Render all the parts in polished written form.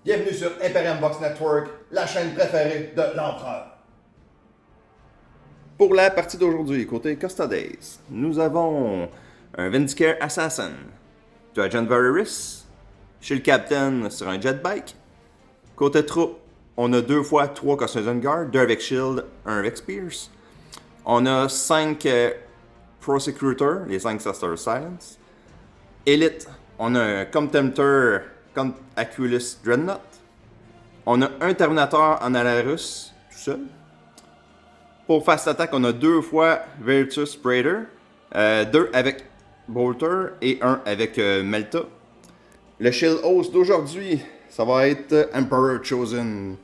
Bienvenue sur Imperium Box Network, la chaîne préférée de l'Empereur. Pour la partie d'aujourd'hui, côté Custodes, nous avons un Vindicare Assassin, du Agent Varys, chez le Captain sur un Jetbike. Côté troupe, on a 2 fois 3 Custodian Guard, 2 avec Shield, 1 avec Spears. On a 5 Prosecutor, les 5 Sister Silence. Elite, on a un Contemptor contre Aculus Dreadnought. On a un Terminator en Alarus, tout seul. Pour Fast Attack, on a 2 fois Virtus Raider, 2 avec Bolter et 1 avec Melta. Le Shield Host d'aujourd'hui, ça va être Emperor Chosen.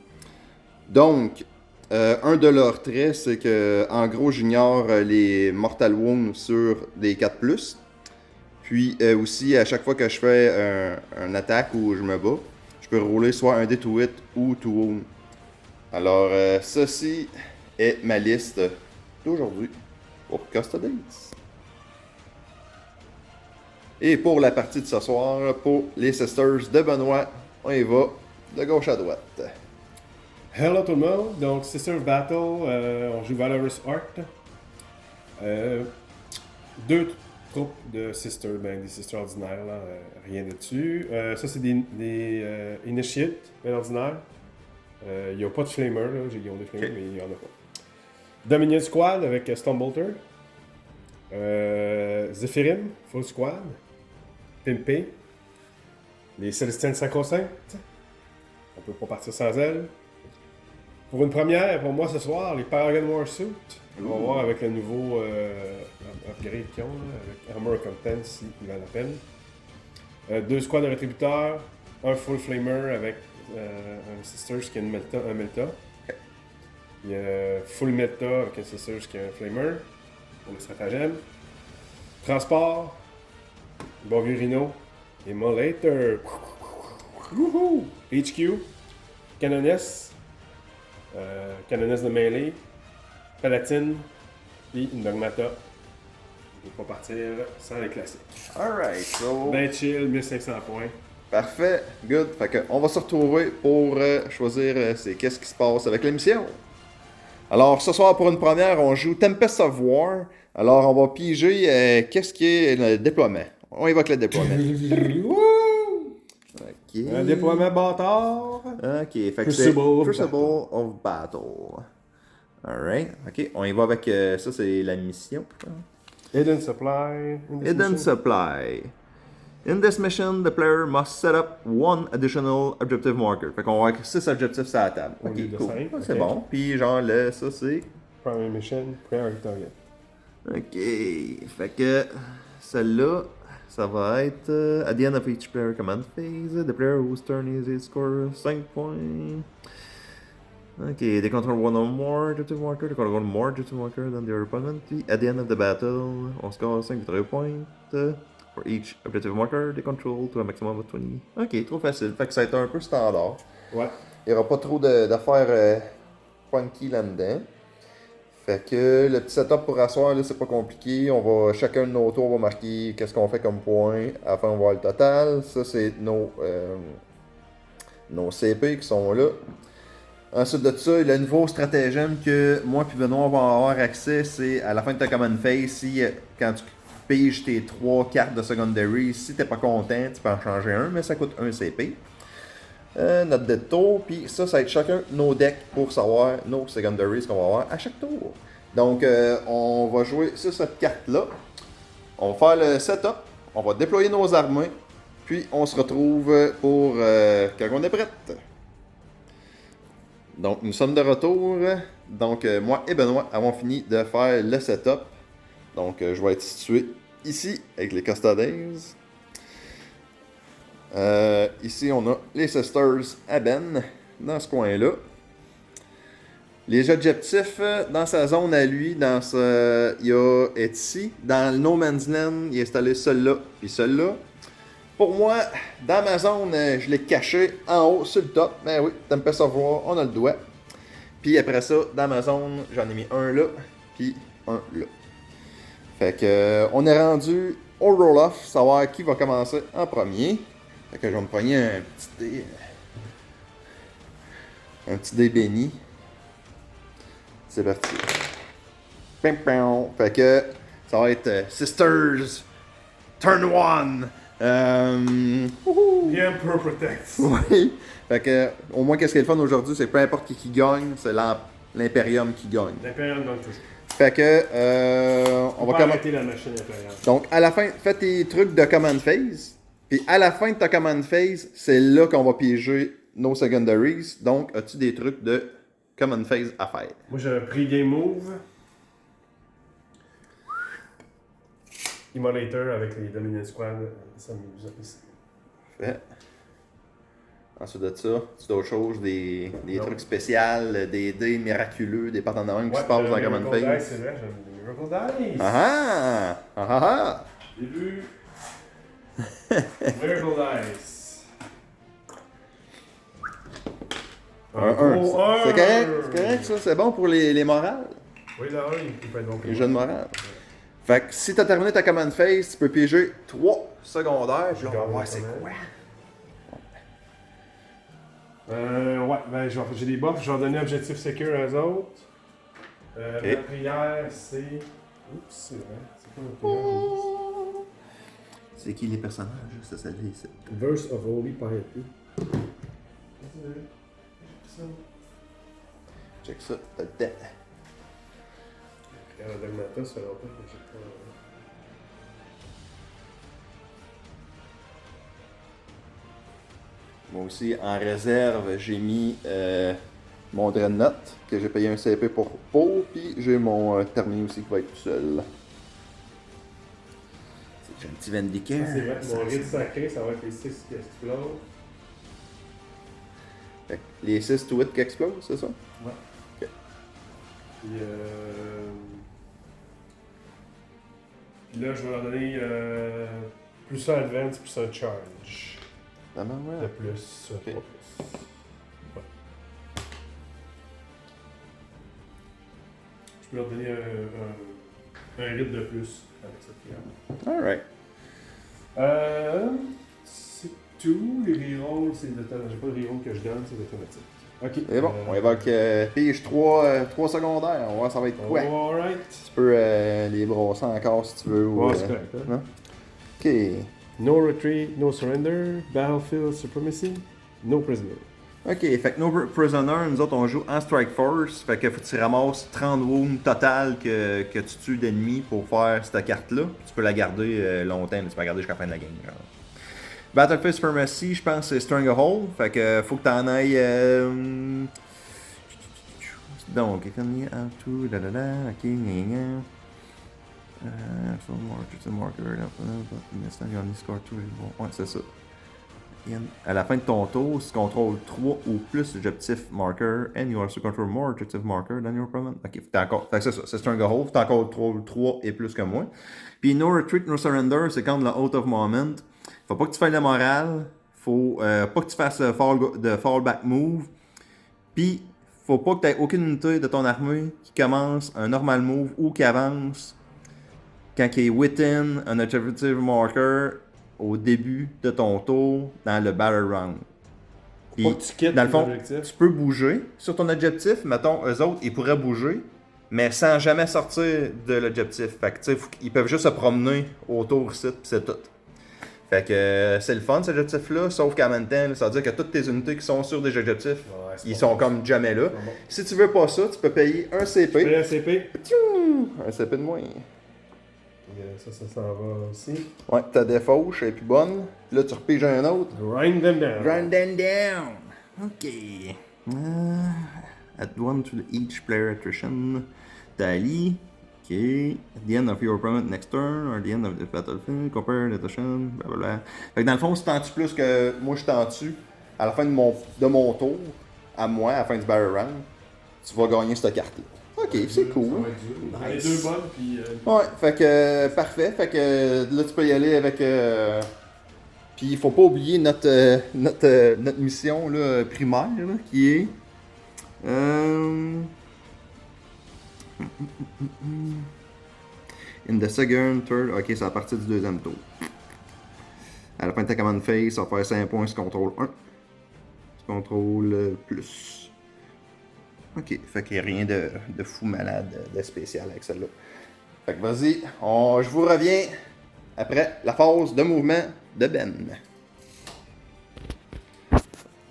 Donc, un de leurs traits, c'est que, en gros, j'ignore les Mortal Wounds sur des 4+. Puis aussi, à chaque fois que je fais un attaque ou je me bats, je peux rouler soit un D2 hit ou 2 wound. Alors, ceci est ma liste d'aujourd'hui pour Custodes. Et pour la partie de ce soir, pour les Sisters de Benoît, on y va de gauche à droite. Hello tout le monde, donc Sister Battle, on joue Valorous Art. 2 troupes de Sisters, des Sisters ordinaires, là, rien de dessus. Ça c'est des Initiates, bien ordinaires. Il n'y a pas de Flamer, là, ils ont des Flamers, mais il n'y en a pas. Dominion Squad avec Stonebolter. Zephyrim, Full Squad. Pimpé. Les Célestiennes Sacro-Saintes. On peut pas partir sans elles. Pour une première, pour moi ce soir, les Paragon Warsuit. On va voir avec le nouveau upgrade qu'ils ont, là, avec Armor Content, si il valent la peine. 2 squads de rétributeurs, un Full Flamer avec un Sisters qui a un Melta. Il y a Full Melta avec un Sisters qui a un Flamer, pour le stratagème. Transport, bon vieux Rhino, Immolator, HQ, Canoness, Canoness de mêlée, Palatine, puis une Dogmata. On ne peut pas partir sans les classiques. Alright, so... Ben chill, 1500 points. Parfait, good. Fait que on va se retrouver pour choisir qu'est-ce qui se passe avec l'émission. Alors, ce soir, pour une première, on joue Tempest of War. Alors, on va piger qu'est-ce qui est le déploiement. On évoque le déploiement. Okay. Un déploiement bâtard. Ok, fait que c'est Crucible of Battle. Alright, ok, on y va avec ça, c'est la mission. Hidden Supply. Hidden Supply. In this mission, the player must set up 1 additional objective marker. Fait qu'on va avec 6 objectifs sur la table. Au lieu Ok, de cool. 5, C'est ok. bon. Puis genre ça c'est... Primary Mission, Priority Target. Ok, fait que celle-là, ça va être at the end of each player command phase, the player whose turn is it score 5 points. Ok, they control 1 or more objective marker, they control more objective marker than their opponent. Puis at the end of the battle, on score 5 victory points. For each objective marker, they control to a maximum of 20. Ok, trop facile. Fait que ça va être un peu standard. Ouais. Il n'y aura pas trop d'affaires funky là-dedans. Fait que le petit setup pour asseoir, là, c'est pas compliqué. On va, chacun de nos tours va marquer qu'est-ce qu'on fait comme point afin de voir le total. Ça, c'est nos CP qui sont là. Ensuite de ça, le nouveau stratagème que moi et Benoît vont avoir accès, c'est à la fin de ta command phase, si quand tu piges tes 3 cartes de secondary, si t'es pas content, tu peux en changer un, mais ça coûte 1 CP. Notre dead tour, puis ça va être chacun nos decks pour savoir nos secondaries qu'on va avoir à chaque tour. Donc, on va jouer sur cette carte-là. On va faire le setup, on va déployer nos armées, puis on se retrouve pour quand on est prête. Donc, nous sommes de retour. Donc, moi et Benoît avons fini de faire le setup. Donc, je vais être situé ici avec les Custodes. Ici, on a les Sisters à Ben, dans ce coin-là. Les objectifs, dans sa zone à lui, est ici. Dans le No Man's Land, il est installé celui-là, puis celui-là. Pour moi, dans ma zone, je l'ai caché en haut, sur le top. Mais oui, Tempest of War, on a le doigt. Puis après ça, dans ma zone, j'en ai mis un là, puis un là. Fait que, on est rendu au roll-off, savoir qui va commencer en premier. Fait que je vais me pogner un petit dé Un petit dé béni. C'est parti. Pim, pim. Fait que ça va être Sisters Turn 1. The Emperor Protects. Oui. Fait que, au moins, qu'est-ce qui est le fun aujourd'hui, c'est que peu importe qui gagne, c'est l'Imperium qui gagne. L'Imperium gagne toujours. Fait que, on va arrêter la machine impériale. Donc, à la fin, fais tes trucs de command phase. Puis, à la fin de ta command phase, c'est là qu'on va piéger nos secondaries. Donc, as-tu des trucs de command phase à faire? Moi, j'ai un pre-game move. Immolator avec les Dominion Squad. Ça m'amuse. Fait. Ensuite de ça, tu d'autres choses, des trucs spéciaux, des dés miraculeux, des patentes de même qui se passent dans la command phase. C'est vrai, j'aime les Miracle Dice. Ah ah! Ah ah! Début. Miracle Dice. C'est correct, ça. C'est bon pour les morales. Oui, là, il peut être bon pour Les jeux de morale. Fait que si t'as terminé ta command phase, tu peux piéger 3 secondaires. Puis là, on va voir c'est quoi. Ouais, ben j'ai des buffs, je vais donner objectif secure à eux autres. Ma prière, c'est. Oups, c'est vrai. C'est quoi ma prière? C'est qui les personnages? Ça dit ici. Verse of Holy Piety. Check ça, t'as le temps. Regarde, Dogmata, ça fait longtemps que j'ai pas. Moi aussi, en réserve, j'ai mis mon Dreadnought, que j'ai payé un CP pour, puis j'ai mon terminé aussi qui va être tout seul. C'est un petit Vindicator. C'est vrai, mon rite sacré, ça va être les 6 qui explosent. Fait que les 6 to 8 qui explosent, c'est ça? Ouais. Ok. Puis là, je vais leur donner plus un advance, plus un charge. Ah ben ouais. De plus, Ok. pas plus. Ouais. Je peux leur donner un rite de plus avec cette prière. Alright. C'est tout. Les rerolls, c'est j'ai pas de reroll que je donne, c'est automatique. Ok. C'est bon, on évoque pige 3 secondaires, on va voir ça va être quoi. Alright. Tu peux les brosser encore si tu veux. Ou, Ouais, c'est correct. Hein? non? Ok. No retreat, no surrender, battlefield supremacy, no prisoner. Ok, fait que No Prisoner, nous autres on joue en Strike Force, fait que faut que tu ramasses 30 wounds total que tu tues d'ennemis pour faire cette carte-là. Tu peux la garder longtemps, tu peux la garder jusqu'à la fin de la game. Genre. Battlefield Supremacy, je pense que c'est Stranglehold, fait que faut que t'en ailles. Donc, family out to da da da, ok, gna ouais, c'est ça. À la fin de ton tour, si tu contrôles 3 ou plus objectifs marker, and you also control more objective marker than your opponent. Ok, fait que c'est ça, c'est Stranglehold, t'as encore 3 et plus que moi. Puis No Retreat, No Surrender, c'est quand le Out of Moment. Faut pas que tu fasses la morale, faut pas que tu fasses de fallback move, puis faut pas que tu aies aucune unité de ton armée qui commence un normal move ou qui avance quand il est within un objective marker au début de ton tour dans le battle round. Puis, Pas que tu quittes dans le fond, l'objectif. tu peux bouger sur ton objectif. Mettons, eux autres, ils pourraient bouger, mais sans jamais sortir de l'objectif. Fait que, tu sais, ils peuvent juste se promener autour ici, pis c'est tout. Fait que c'est le fun, cet objectif-là, sauf qu'en même temps, ça veut dire que toutes tes unités qui sont sur des objectifs, Ouais, ils sont comme jamais là. Bon. Si tu veux pas ça, tu peux payer un CP. Fais la CP. Un CP de moins. Ça s'en va aussi. Ouais, ta défauche est plus bonne. Là, tu repiges un autre. Grind them down. Grind them down. Ok. Add 1 to each player attrition. Tally. Ok. At the end of your opponent next turn, or at the end of the battlefield, compare the attrition, blablabla. Fait que dans le fond, si t'en tues plus que moi je t'en tue, à la fin de mon tour, à moi, à la fin du battle round, tu vas gagner cette carte-là. Ok, c'est cool. Ça va être dur. Nice. Les 2 bonnes, puis. Ouais, fait que parfait. Fait que là, tu peux y aller avec. Puis il faut pas oublier notre mission là, primaire là, qui est. In the second, third. Ok, c'est à partir du deuxième tour. À la fin de ta command phase, ça va faire 5 points sur contrôle 1. Sur contrôle plus. Ok, fait qu'il n'y a rien de fou malade, de spécial avec celle-là. Fait que vas-y, je vous reviens après la phase de mouvement de Ben.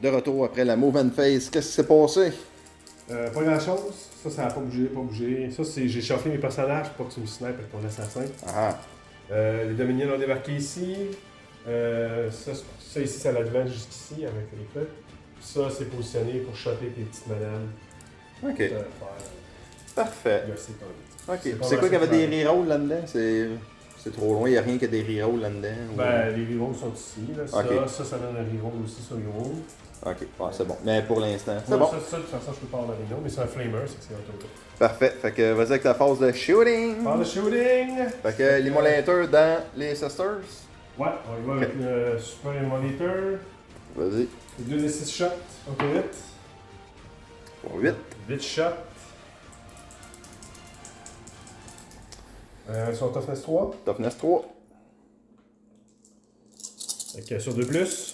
De retour après la movement phase, qu'est-ce qui s'est passé? Pas grand-chose. Ça n'a pas bougé, pas bougé. Ça, c'est j'ai chauffé mes personnages pour que tu me snipes avec ton assassin. Ah, Les Dominions ont débarqué ici. Ça ici, ça l'advance jusqu'ici avec les trucs. Ça, c'est positionné pour choper tes petites madames. ok. Parfait. Gosser ton- Ok. C'est pas C'est quoi mal qu'il y avait ça. des rerolls là-dedans? C'est trop loin, il n'y a rien que des rerolls là-dedans? ou- Ben, les rerolls sont ici. Là. Ok. Ça donne un reroll aussi sur reroll. Ok, ouais, c'est bon. Mais pour l'instant, c'est Ouais, bon. Ça, de toute façon, je peux pas avoir le mais c'est un flamer, c'est auto. Parfait. Fait que vas-y avec la phase de shooting. Par le shooting! Fait que l'immolator dans les Sisters. Ouais, on y va avec le Super Immolator. Vas-y. Les 2d6 shots, ok, vite. Pour 8. Vite shot. Son toughness 3. Toughness 3. Fait que sur 2 plus.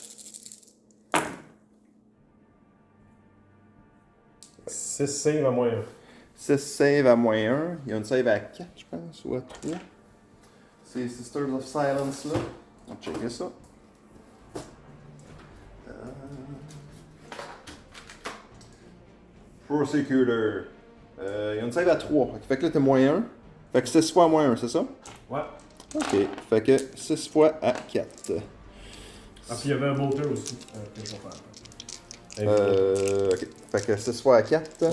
6 save à moins 1. 6 save à moins 1. Il y a une save à 4, je pense, ou à 3. C'est Sisters of Silence là. On va checker ça. Prosecutor. Il y a une save à 3. Fait que là, t'es moins 1. Fait que 6 fois moins 1, c'est ça? Ouais. Ok. Fait que 6 fois à 4. Ah, puis il y avait un moteur aussi. Que je vais faire. Ok. Fait que 6 fois à 4. Ouais.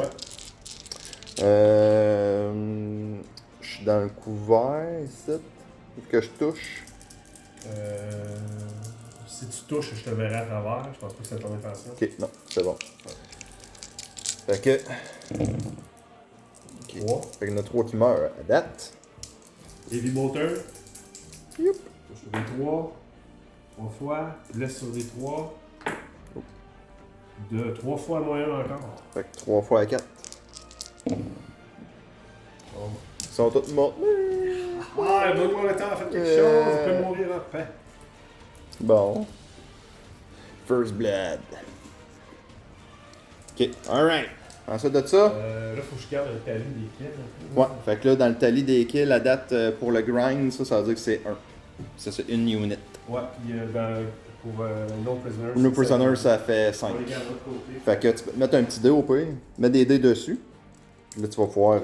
Je suis dans le couvert ici. Faut que je touche. Si tu touches, je te verrai à travers. Je pense pas que c'est ton intention. Ok, non, c'est bon. Fait que. Ok. 3. Fait qu'il y en a 3 qui meurent à date. Heavy moteur. Youp. Touche sur des 3. 3 fois. Laisse sur des 3. De 3 fois moins 1 encore. Fait que 3 fois à 4. Bon. Ils sont tous morts. Ah, donne-moi le temps, faites quelque chose. Je peux mourir en paix. Bon. First Blood. Ok, alright. Ensuite de ça. Là, faut que je garde le tally des kills. Un peu. Ouais, fait que là, dans le tally des kills, la date pour le grind, ça veut dire que c'est 1. C'est une unit. Ouais, puis pour No Prisoner. Pour nos prisoners, ça fait On 5. les garde de l'autre côté. Fait que tu peux mettre un petit dé au pire. Mets des dés dessus. Là, tu vas pouvoir.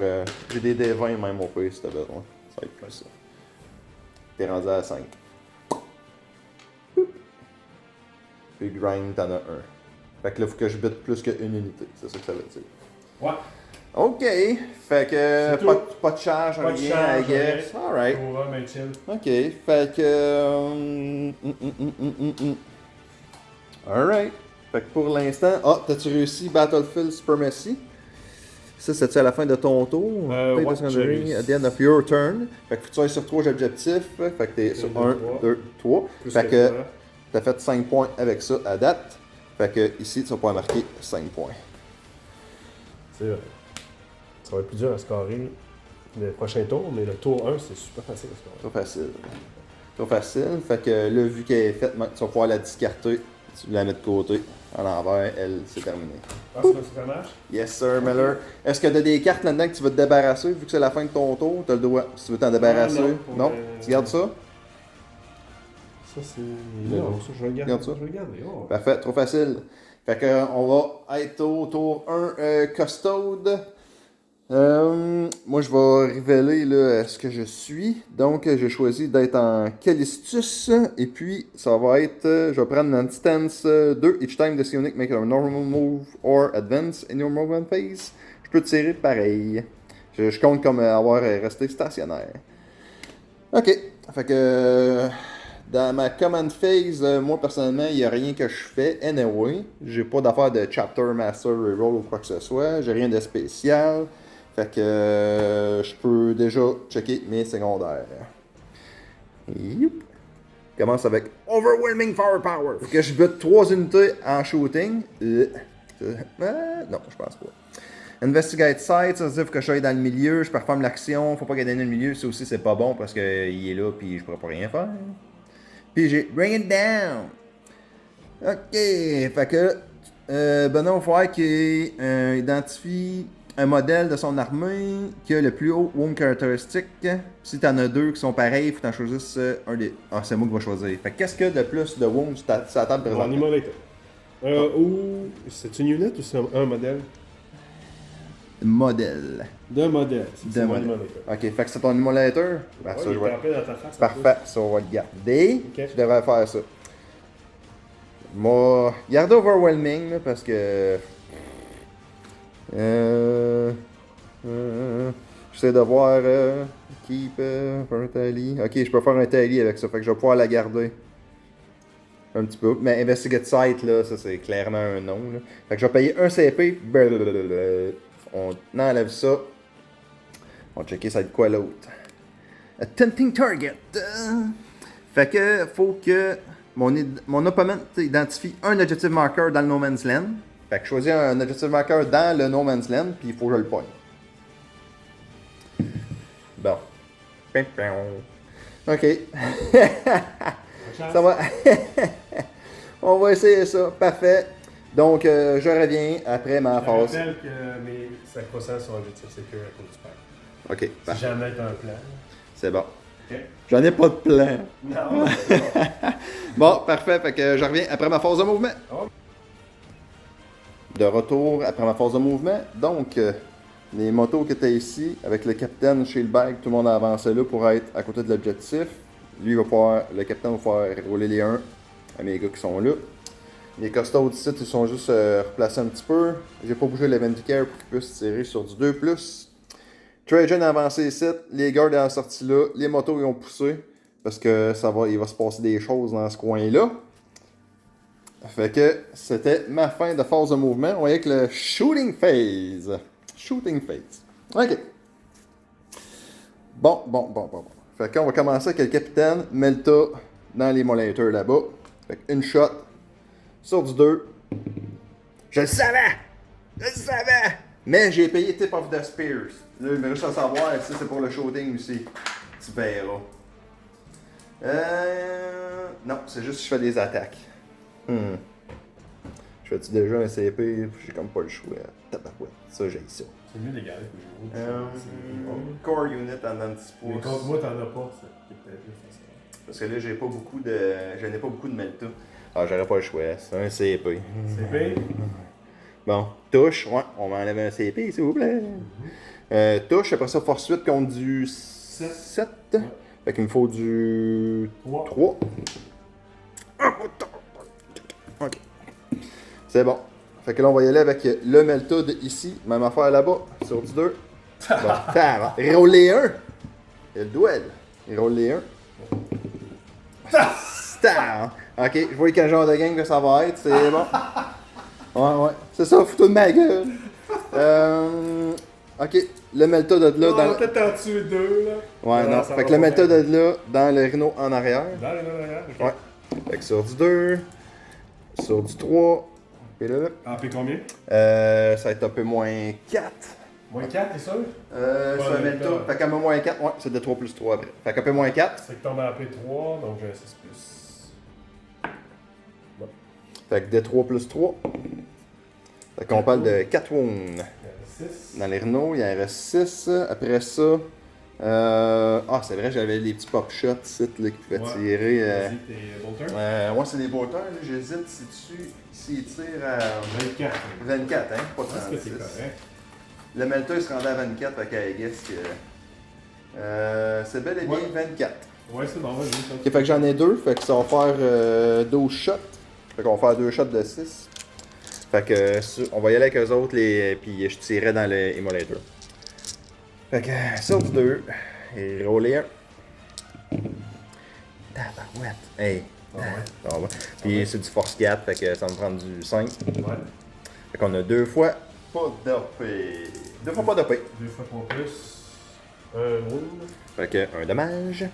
J'ai des dés 20 même au pire si t'as besoin. Ça va être plus ça. T'es rendu à 5. Puis grind, t'en as 1. Fait que là, faut que je bute plus qu'une unité. C'est ça que ça veut dire. Ouais. Ok. Fait que. C'est Pas de charge, Pas de rien, charge, I guess. Alright. On va, mais chill. Ok. Fait que. Alright. Fait que pour l'instant. Ah, t'as-tu réussi Battlefield Supremacy? Ça, c'est-tu à la fin de ton tour? Ouais, Take the j'ai ring réussi. at the end of your turn. Fait que tu ailles sur 3 objectifs. Fait que t'es sur 1, 2, 3. Fait que t'as fait 5 points avec ça à date. Fait que ici, tu vas pouvoir marquer 5 points. C'est vrai. Ça va être plus dur à scorer le prochain tour, mais le tour 1, c'est super facile à scorer. Trop facile. Trop facile. Fait que là, vu qu'elle est faite, tu vas pouvoir la discarter. Tu la mets de côté. À l'envers, elle, c'est terminé. Ah, c'est comme ça marche? Yes, sir, Miller. Est-ce que tu as des cartes là-dedans que tu veux te débarrasser vu que c'est la fin de ton tour? Tu as le droit. Si tu veux t'en débarrasser. non, pour Non? le- Tu gardes ça? Ça, c'est. Non, ça, je vais le garder. Regarde ça. Je vais le garder. Oh. Parfait, trop facile. Fait que on va être au tour 1 custode. Moi je vais révéler là, ce que je suis. Donc j'ai choisi d'être en Callistus. Et puis ça va être. Je vais prendre une stance 2. Each time this unit make a normal move or advance in your movement phase. Je peux tirer pareil. Je compte comme avoir resté stationnaire. Ok. Fait que. Dans ma command phase, moi personnellement, il n'y a rien que je fais. Anyway, j'ai pas d'affaire de chapter, master, reroll ou quoi que ce soit. J'ai rien de spécial. Fait que je peux déjà checker mes secondaires. Youp. Commence avec Overwhelming Firepower. Fait que je bute 3 unités en shooting. Non, je pense pas. Investigate Site, ça veut dire que je sois dans le milieu, je performe l'action, faut pas qu'elle donne le milieu, ça aussi c'est pas bon parce qu'il est là puis je pourrais pas rien faire. Puis j'ai Bring it down. Ok, fait que Ben non, il faut voir qu'il identifie un modèle de son armée qui a le plus haut wound caractéristique. Si t'en as deux qui sont pareils, il faut que t'en choisisses un des. Ah, c'est moi qui vais choisir. Fait que qu'est-ce que de plus de wounds sur la table En présentement? Immolator. Ou. C'est une unit ou c'est un modèle? Modèle. Deux modèles. De C'est mon modèle. Immolator. Ok, fait que c'est ton immolator. Ben, Ouais, ça, il je est vais. campé dans ta face. en Parfait, ça, on va le garder. Ok. Je devrais faire ça. Moi, garder overwhelming, là, parce que. J'essaie de voir. Keep. Faire un tally. Ok, je peux faire un tally avec ça, fait que je vais pouvoir la garder. Un petit peu. Mais Investigate Site, là, ça c'est clairement un nom. Là. Fait que je vais payer un CP. Blablabla. On enlève ça. On va checker ça va être quoi l'autre. Attempting Target. Fait que faut que mon opponent identifie un objective marker dans le No Man's Land. Fait que je choisis un objective marker dans le No Man's Land, puis il faut que je le pogne. Bon. Ok. Ça va. On va essayer ça. Parfait. Donc, je reviens après ma Je phase. rappelle que mes 5% sont objectifs sécure à cause du père. Ok, Si parfait. jamais t'as un plan. C'est bon. Ok. J'en ai pas de plan. Non. Bon, parfait. Fait que je reviens après ma phase de mouvement. Oh. De retour après ma phase de mouvement. Donc, les motos qui étaient ici, avec le capitaine chez le bag, tout le monde a avancé là pour être à côté de l'objectif. Lui va pouvoir, le capitaine va pouvoir rouler les 1 à mes gars qui sont là. Les costauds ici, ils sont juste replacés un petit peu. J'ai pas bougé le Vindicare pour qu'ils puissent tirer sur du 2+. Trajan a avancé ici, les gardes ont sorti là, les motos ils ont poussé parce que il va se passer des choses dans ce coin-là. Fait que c'était ma fin de phase de mouvement. On voyait que le shooting phase. Shooting phase. Ok. Bon. Fait qu'on va commencer avec le capitaine Melta dans les molateurs là-bas. Fait qu'une shot sur du 2. Je le savais! Mais j'ai payé Tip of the Spears. Là, il me reste à savoir si c'est pour le shooting aussi. Tu verras. Non, c'est juste que je fais des attaques. Je fais-tu déjà un CP? J'ai comme pas le choix. Tabarouette. Ça, j'ai ça. C'est mieux de les garder toujours. Core unit en un petit Mais pouce. contre moi, t'en as pas. C'est peut-être plus facile. Parce que là, j'ai pas beaucoup de. Je n'ai pas beaucoup de Melta. Ah, j'aurais pas le choix. C'est un CP. CP. Bon, touche. Ouais, on m'enlève un CP, s'il vous plaît. Touche, après ça, force 8 contre du 7. Ouais. Fait qu'il me faut du 3. Ok. C'est bon. Fait que là, on va y aller avec le Melta de ici. Même affaire là-bas, sur du 2. Bon, ça va. Il roule les 1. Il y a le duel. Il roule les 1. Star. Ok, je vois quel genre de game que ça va être. C'est bon. Ouais. C'est ça, fous-toi de ma gueule. Ok, le Melta de là. On va peut-être en tuer deux, là. Ouais, non. ça Fait va que le pas Melta faire. de là, dans le Rhino en arrière. Dans les deux derrière, ok. Ouais. Fait que sur du 2. Sur du 3. Puis là. AP combien? Ça va être un peu moins 4. Moins 4, t'es sûr? C'est un Melta. Fait qu'un peu moins 4. Ouais, c'est de 3 plus 3 après. Fait qu'un peu moins 4. C'est que tombe à AP 3, donc j'ai un 6 plus. Bon. Fait que de 3 plus 3. Fait qu'on parle de 4 wounds. Il y en a 6. Dans les Renault, il en reste 6. Après ça, c'est vrai, j'avais les petits pop shots ici là, qui pouvaient tirer. Vas-y, t'es bolter. Ouais, c'est des bolters. Là. J'hésite s'ils tirent à 24. 24, hein, pas Est-ce que 36. c'est correct? Le Melta, il se rendait à 24, fait qu'à guess que. C'est bel et bien Ouais. 24. Ouais, c'est bon, vas-y. Ok, fait que j'en ai 2, fait que ça va faire 12 shots. Fait qu'on va faire 2 shots de 6. Fait que on va y aller avec eux autres, puis je tirais dans le Immolator. Fait que sur du 2, et rouler 1. Tabarouette. Hey. Ah ouais. Ah ouais. Puis c'est du Force 4, fait que ça va me prendre du 5. Ouais. Fait qu'on a 2 fois pas d'OP. 2 fois pas d'OP. 2 fois 3 plus. Un wound. Fait que un dommage.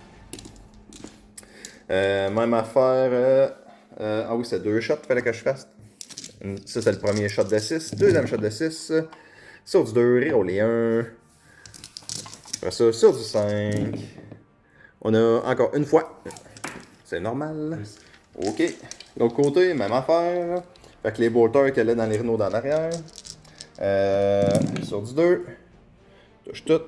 Même affaire. Ah oui, c'est 2 shots qu'il fallait que je fasse. Ça, c'est le premier shot de 6. Deuxième shot de 6. Sur du 2, reroller 1. Après ça, sur du 5. On a encore une fois. C'est normal. Ok. De l'autre côté, même affaire. Fait que les bolters qu'elle a dans les Renault dans l'arrière. Sur du 2. Touche tout.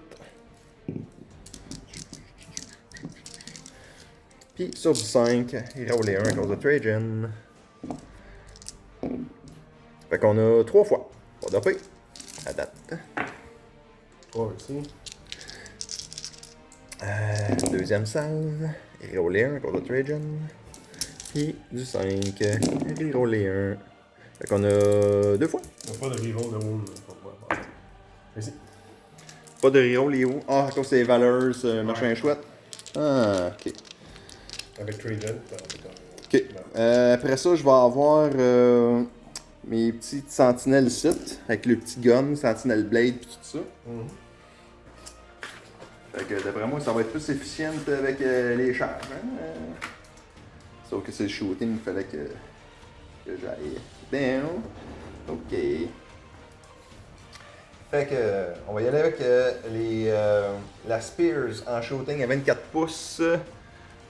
Puis sur du 5, il roule les 1 à cause de Trajan. Fait qu'on a 3 fois. Pas d'OP. À date. 3 ici. Deuxième salve. Il roule les 1 à cause de Trajan. Puis du 5, il roule les 1. Fait qu'on a 2 fois. Il n'y a pas de reroll de wound pour moi. Ici. Pas de reroll les hauts. Ah, à cause c'est valeurs, machin chouette. Ah, ok. Avec Trajan, Ok. Après ça, je vais avoir mes petites sentinelles ici, avec le petit gun, sentinelle blade et tout ça. Fait que d'après moi, ça va être plus efficient avec les charges. Hein? Sauf que c'est le shooting, il fallait que j'aille down. Ok. Fait que, on va y aller avec la Spears en shooting à 24 pouces.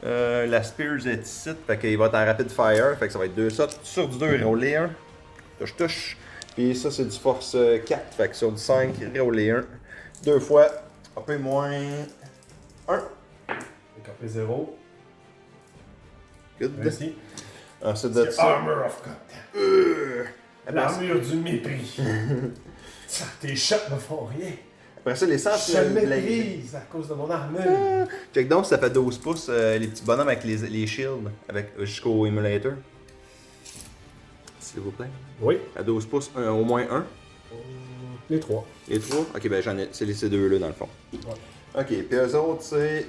La Spears est ici, fait qu'il va être en rapid fire, fait que ça va être 2 shots sur du 2, roller 1. Touche. Puis ça, c'est du force 4, fait que sur du 5, roller 1. 2 fois, un peu moins 1. Capé 0. Good. Merci. Ensuite de ça. Armor of God. L'armure du mépris. Tes shots me font rien. Après ça, les Je sentinelles me blade. méprise à cause de mon armure. Check donc, ça fait 12 pouces, les petits bonhommes avec les shields, avec jusqu'au emulator. S'il vous plaît. Oui. À 12 pouces, au moins 1. Les 3. Les 3? Ok, ben j'en ai. C'est ces deux-là dans le fond. Ouais. Ok, puis eux autres, c'est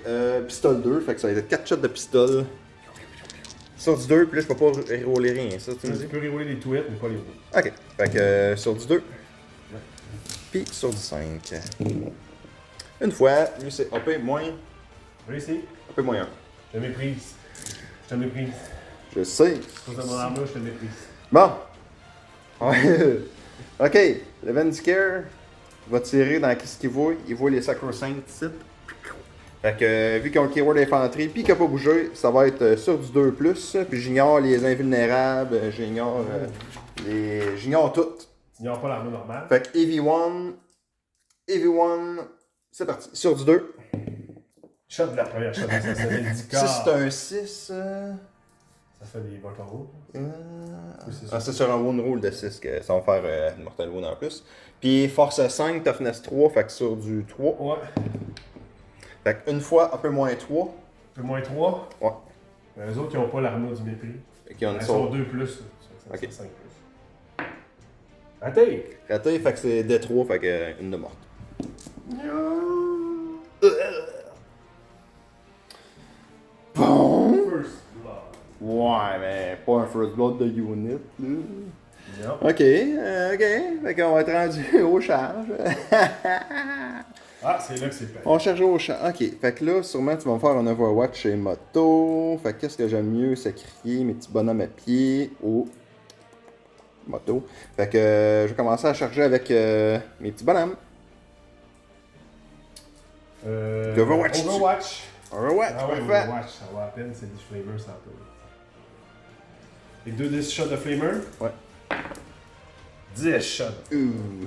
pistole 2, fait que ça va être 4 shots de pistole. Sur du 2, puis là, je peux pas reroller rien, ça, tu me dis? Tu peux rerouler les tweets, mais pas les roues. Ok, fait que sur du 2. Puis sur du 5. Une fois, lui c'est AP moins. Réussi. AP moins 1. Je te méprise. Je te méprise. Je sais. À cause de mon armure, je te méprise. Bon. Ok, le Vendicare va tirer dans ce qu'il voit. Il voit les Sacrosanct ici. Fait que vu qu'ils ont le keyword d'infanterie puis qu'il n'a pas bougé, ça va être sur du 2+. Puis j'ignore les invulnérables, j'ignore tout. Il n'y aura pas l'armure normale. Fait que EV1, c'est parti. Sur du 2. Shot de la première shot d'assassinat du Si corps. c'est un 6. Ça fait des bâtons rouges. C'est sur un wound rule de 6 que ça va faire une mortal wound en plus. Puis force 5, toughness 3, fait que sur du 3. Ouais. Fait que une fois, un peu moins 3. Un peu moins 3. Ouais. Mais les autres, ils n'ont pas l'armure du mépris. Fait qu'ils ont une Ils sont sauce. 2+. Ok. 5+. Raté! Raté, fait que c'est D3, fait que une de morte. Bon! First blood. Ouais, mais pas un first blood de unit, là. Non. Ok. Fait qu'on va être rendu aux charges. Ah, c'est là que c'est payé. On charge au champ. Ok, fait que là, sûrement, tu vas me faire un Overwatch chez Moto. Fait que qu'est-ce que j'aime mieux, c'est crier mes petits bonhommes à pied au Moto. Fait que je vais commencer à charger avec mes petits bonhommes. Overwatch. Overwatch. Overwatch, Ah ouais, parfait. Overwatch, ça va à peine, c'est des flamers, ça peut. Les 2 10 shots de flamer? Ouais. 10 shots. Ouh.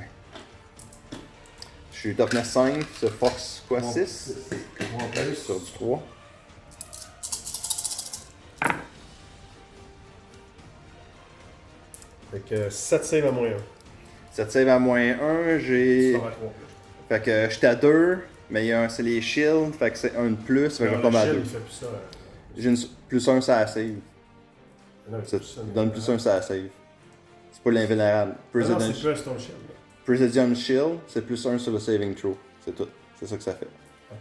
Je suis toughness 5, c'est force quoi, 6? En plus. Sur du 3. Fait que 7 save à moins 1. 7 save à moins 1, j'ai. Tu t'en vas à 3 plus. Fait que j'étais à 2, mais c'est les shields, fait que c'est 1 de plus, fait que je tombe à 2. Il fait plus ça. J'ai une plus 1 ça à save. Non, il Ça fait plus ça. donne plus 1 ça à save. C'est pas l'invulnérable. Non, President, c'est plus ton shield. là. Presidium Shield, c'est plus 1 sur le saving throw. C'est tout. C'est ça que ça fait. Ok.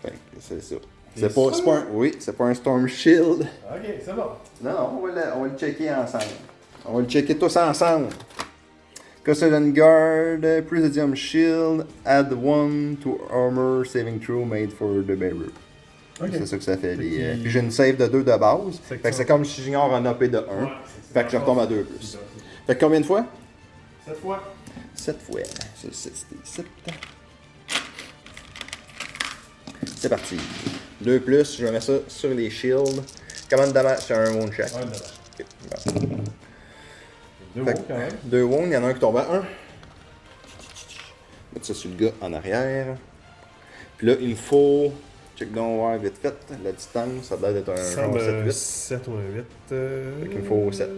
Fait que c'est ça. T'es C'est pas, sûr? oui, c'est pas un Storm Shield. Ok, c'est bon. Non, on va le checker ensemble. On va le checker tous ensemble. Custodian Guard, Presidium Shield, add 1 to armor saving throw made for the bearer. Ok. C'est ça que ça fait. Fait Puis j'ai une save de 2 de base. Fait que Fait que c'est comme si j'ignore un AP de 1. Ouais, Fait que je retombe à 2 plus. Fait que combien de fois? 7 fois. 7 fois. C'est 7. C'est parti. 2 plus, je vais mettre ça sur les shields. Command de damage, c'est un one shot. Ouais, dommage. Ok, bon. 2 Fait mots quand même. 2 wounds, il y en a un qui tombe à 1. Mettre ça sur le gars en arrière. Puis là, il me faut. Check down voir vite fait. La distance, ça doit être un genre 7-8. 7 ou un 8. Fait qu'il me faut 7.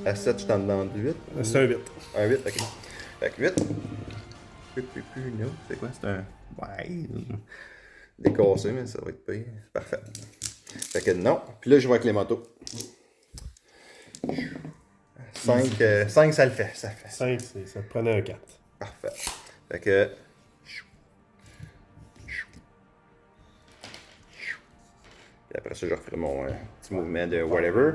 À 7, je t'en demande 8. C'est un 8. Un 8, ok. Fait que 8. Non, c'est quoi? C'est un. Ouais. Décassé, mais ça va être pire. Parfait. Fait que non. Puis là, je vais avec les motos. 5, ça le fait. Ça fait. 5, ça te prenait un 4. Parfait. Fait que. Puis après ça, je referai mon petit mouvement de whatever.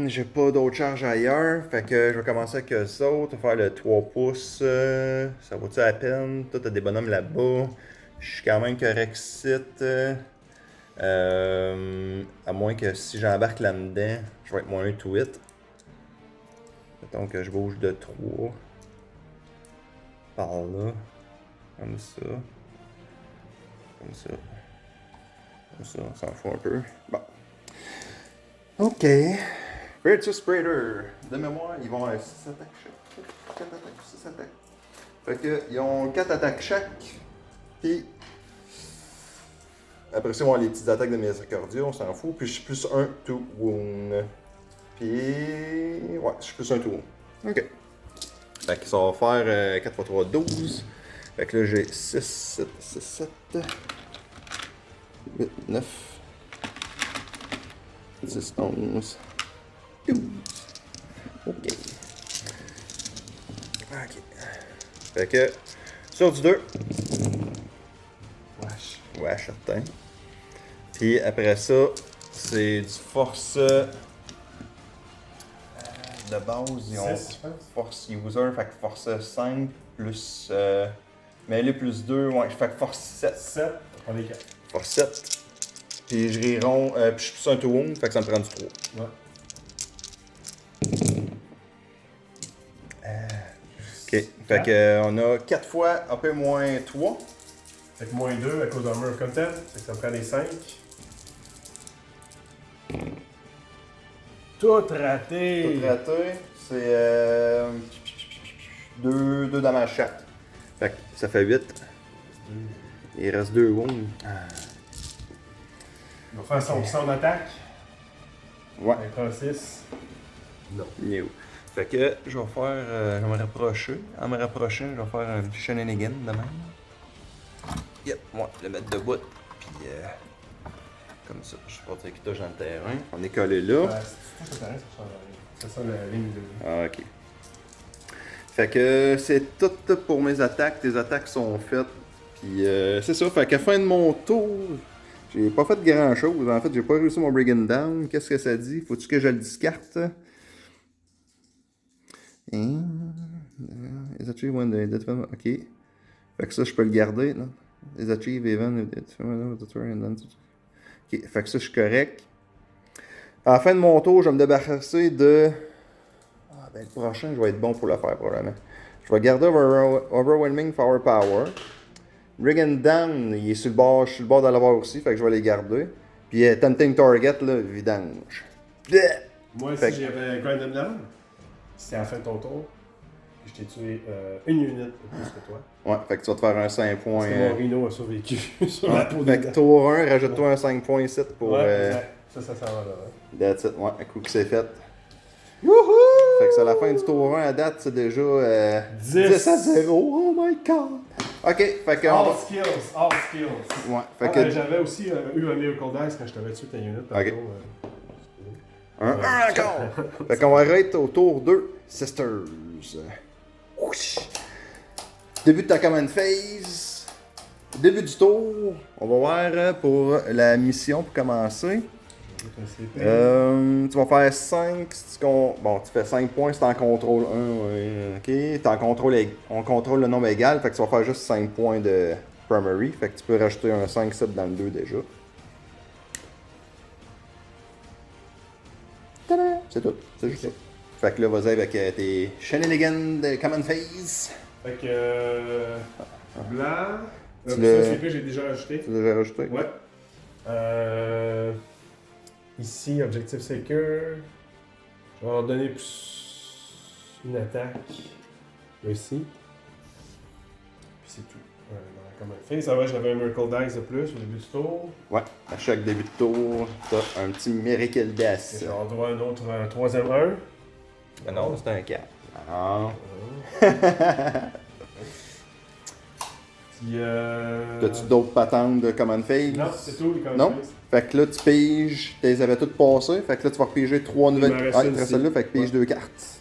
J'ai pas d'autres charges ailleurs. Fait que je vais commencer avec eux autres. Faire le 3 pouces. Ça vaut-tu à peine? Toi, t'as des bonhommes là-bas. Je suis quand même correct site. À moins que si j'embarque là-dedans, je vais être moins 1-8. Mettons que je bouge de 3. Par là. Comme ça. Comme ça. Comme ça, on s'en fout un peu. Bon. Ok. Virtus Praetor. De mémoire, ils vont avoir 6 attaques chaque. 4 attaques, 6 attaques. Fait que, ils ont 4 attaques chaque. Puis. Après ça, ils vont avoir les petites attaques de Miséricordia, on s'en fout. Puis je suis plus 1 to wound. Puis. Ouais, je suis plus 1 to wound. Ok. Fait que ça va faire 4 x 3, 12. Fait que là, j'ai 6, 7, 6, 7. 8, 9, 10, 11, 12. Ok. Ok. Fait que, sur du 2. Wesh. Ouais, certain. Puis après ça, c'est du force. De base, ils ont 6, je pense. force user, fait que force 5 plus. Mais les plus 2, ouais, fait que force 7. 7, on est 4. Force 7. Puis je riron, puis je suis plus un to wound, fait que ça me prend du 3. Ouais. Ok, fait que on a 4 fois AP moins 3. Fait que moins 2 à cause d'Armor Content, fait que ça me prend les 5. Tout raté! Tout raté, c'est 2 dommages chaque. Fait que ça fait 8. Il reste 2 wounds. Il va faire son attaque. Ouais. Il prend 6. Non. New. Fait que je vais faire. Je vais me rapprocher. En me rapprochant, je vais faire un shenanigan de même. Yep, ouais, le mettre debout. Puis comme ça, je vais dire qu'il touche dans le terrain. On est collé là. C'est ça, c'est ça la ligne de. Ah, ok. Fait que c'est tout pour mes attaques. Tes attaques sont faites. Puis c'est ça. Fait qu'à la fin de mon tour, j'ai pas fait grand chose. En fait, j'ai pas réussi mon Brigand Down. Qu'est-ce que ça dit? Faut-tu que je le discarte? Is achieved when the defense. Ok. Fait que ça, je peux le garder. Non? Is achieved even if the defense. Ok. Fait que ça, je suis correct. À la fin de mon tour, je vais me débarrasser de. Ah, ben le prochain, je vais être bon pour le faire probablement. Je vais garder Overwhelming Power. Brigand Down, il est sur le bord, je suis sur le bord de l'avoir aussi, fait que je vais les garder. Puis Tempting Target, là, vidange. Moi, Fait si j'avais Grinded Down, c'était à la fin de ton tour, puis je t'ai tué une unité de plus que toi. Ouais, fait que tu vas te faire un 5 points. Parce que mon Rhino a survécu sur la peau de Fait que tour 1, rajoute-toi un 5 points ici pour. Ouais, ça s'en va là. That's it, ouais, un coup que c'est fait. Youhou! Fait que c'est la fin du tour 1 à date, c'est déjà 10 à 0. Oh my god! Ok, fait que. All skills. Ouais, fait que. J'avais aussi eu un Miracle Dice quand je t'avais tué ta unit. Ok. Un encore! Fait qu'on va arrêter au tour 2, Sisters. Ouch. Début de ta command phase. Début du tour. On va voir pour la mission pour commencer. Tu vas faire 5. Bon, tu fais 5 points si t'es en contrôle 1. Ouais, ok. T'es en contrôle, on contrôle le nombre égal. Fait que tu vas faire juste 5 points de primary. Fait que tu peux rajouter un 5-7 dans le 2 déjà. Tada! C'est tout. C'est juste ça. Fait que là, vas-y avec tes shenanigans de common phase. Fait que. Blanc. Tu Ça, l'as- c'est que j'ai déjà rajouté. Tu l'as déjà rajouté? Ouais. Ici, Objective Seeker. On va leur donner plus une attaque. Là, ici. Puis c'est tout. Comme un fait, ça va, j'avais un Miracle Dice de plus au début du tour. Ouais, à chaque début de tour, t'as un petit Miracle Death. Et on doit un troisième 1. Ben non, c'est un 4. Ah. Puis T'as-tu d'autres patentes de Common Phase? Non, c'est tout, les Common Non? Phase. Fait que là, tu piges, tu les avais toutes passées. Fait que là, tu vas repiger 3 nouvelles. m'en reste Ah, il une te reste ici. celle-là, fait que pige Ouais. 2 cartes.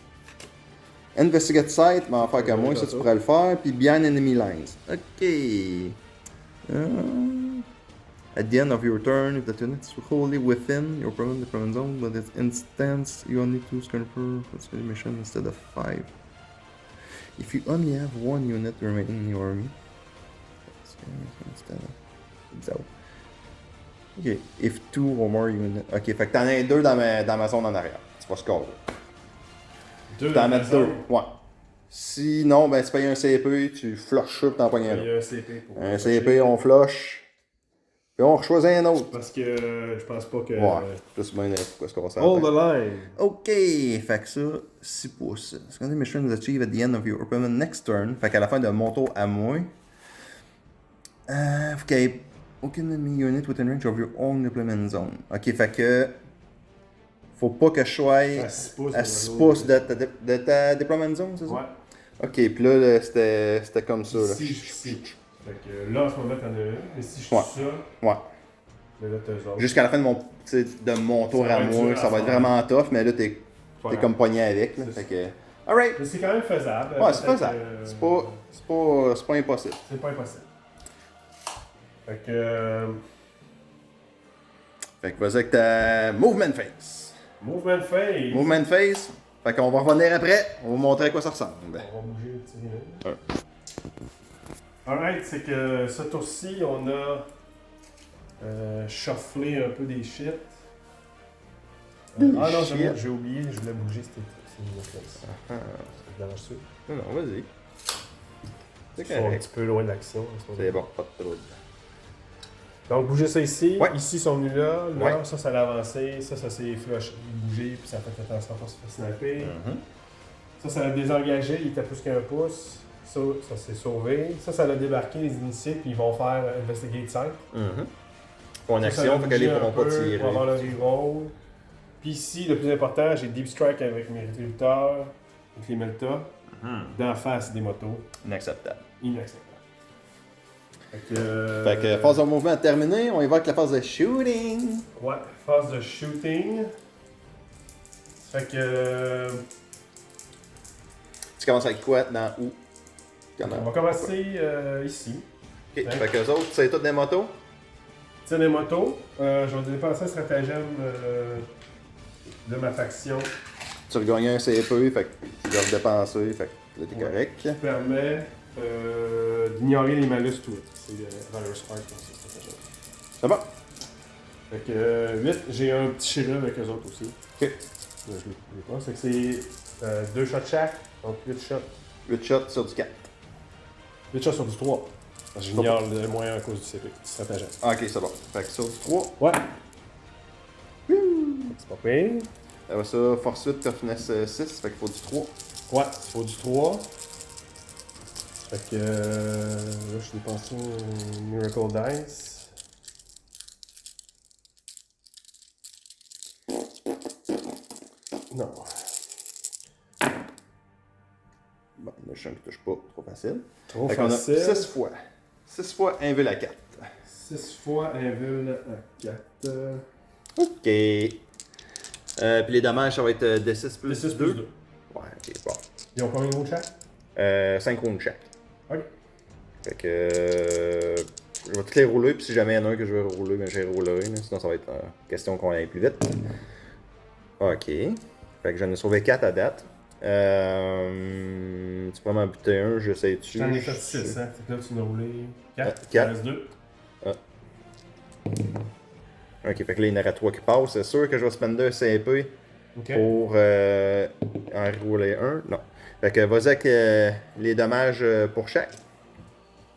Investigate Site, mais en faire que moi, ça tu pourrais le faire. Puis Behind Enemy Lines. Ok. At the end of your turn, if the unit is wholly within your deployment zone, but its instance, you only 2 scanner per mission instead of 5. If you only have 1 unit remaining in your army, instead of... Ok. If 2 or more units. Ok, fait que t'en as 2 dans ma zone en arrière. Tu vas scorer. Deux T'en dans mets la 2. zone. Ouais. Sinon, ben, tu payes un CP, tu flushes up, t'en pognes un Il y autre. a un CP pour Un CP, on flush. Puis on choisit un autre. Parce que je pense pas que. Ouais. Plus bien pourquoi est-ce qu'on va Hold the line. Ok, fait que ça, 6 pouces. Second mission is achieved at the end of your opponent's next turn. Fait qu'à la fin de mon tour à moi. Ok, aucune enemy unit within range of your own deployment zone. Ok, fait que. Faut pas que je sois À 6 pouces. à 6 pouces de ta deployment zone, c'est ça? Ouais. Ok, puis là, c'était comme ça. Là. Ici. Fait que là, en ce moment, t'en as une. Mais si je suis Ouais. ça, Ouais. là, t'as eux autres. Jusqu'à la fin de mon tour Ça à va être moi, dur ça à va être faire. vraiment tough, mais là, t'es Voilà. comme pogné avec. Là, C'est fait que. Alright! Mais c'est quand même faisable. Ouais, c'est Peut-être faisable. que- C'est pas impossible. C'est pas impossible. Fait que. Fait que vas-y avec ta Movement Phase. Movement phase. Movement Phase. Fait qu'on va revenir après, on va vous montrer à quoi ça ressemble. On va bouger le petit. Alright, c'est que ce tour-ci, on a shufflé un peu des shit. Ah non, shit. j'ai oublié, je voulais bouger ces units-là. Ah. Ça dérange ça. Non, vas-y. C'est Ils sont un correct. petit peu loin de l'action. en ce moment. C'est bon, pas de trouble. Donc, bouger ça ici. Ouais. Ici, ils sont venus là. Là, Ouais. ça l'a avancé. Ça s'est flush bougé, puis ça a fait attention pour se faire snapper. Ça l'a désengagé. Il était plus qu'un pouce. Ça s'est sauvé. Ça l'a débarqué, les initiés, puis ils vont faire Investigate Site. Pour une Ça l'a action, fait qu'elle bougé ne un pourront pas peu tirer. Pour avoir le reroll. Puis ici, le plus important, j'ai Deep Strike avec mes réducteurs, avec les Melta, d'en face des motos. Inacceptable. Inacceptable. Fait que phase de mouvement terminée, on y va avec la phase de shooting. Ouais, phase de shooting. Fait que. Tu commences avec quoi, dans où? On va commencer ici. Ok, fait que les autres, c'est toutes des motos. Tiens, les motos. Je vais dépenser un stratagème de ma faction Tu regagnes un CP, fait que tu dois redépenser, fait que là t'es Ouais. correct. qui permet d'ignorer les malus tout. C'est Valor Spark, je pense, c'est stratagème. C'est bon? Fait que 8, j'ai un petit Shira avec eux autres aussi. Ok. Je l'ai pas. C'est que c'est 2 shots chaque, donc 8 shots. 8 shots sur du 4. 8 shots sur du 3. Parce que j'ignore le moyen à cause du CP, du stratagème. Ah, ok, c'est bon. Fait que sur du 3. Ouais. C'est pas pire. Après ça, Force 8, Toughness 6, fait qu'il faut du 3. Ouais, il faut du 3. Fait que là, je dépense un Miracle Dice. Non. Bon, le chien qui touche pas, trop facile. Trop Fait qu'on a facile. 6 fois. 6 fois un vul à 4. 6 fois un vul à 4. Ok. Puis les dommages, ça va être D6 plus 6 2. plus 2. Ouais, ok, bon. Ils ont combien de chaque? 5 rounds chaque. Ok. Fait que. Je vais toutes les rouler, puis si jamais il y en a un que je veux rouler, ben je les roulerai. Là, sinon, ça va être question qu'on aille plus vite. Ok. Fait que j'en ai sauvé 4 à date. Tu peux m'en buter un, j'essaie-tu. J'en ai fait 6, hein. Fait que là, tu en as roulé 4. Il 4. en reste 2. Ok, fait que là, il y en aura 3 qui passent. C'est sûr que je vais spender un CP Ok. pour en rouler un. Non. Fait que vas-y avec les dommages pour chaque.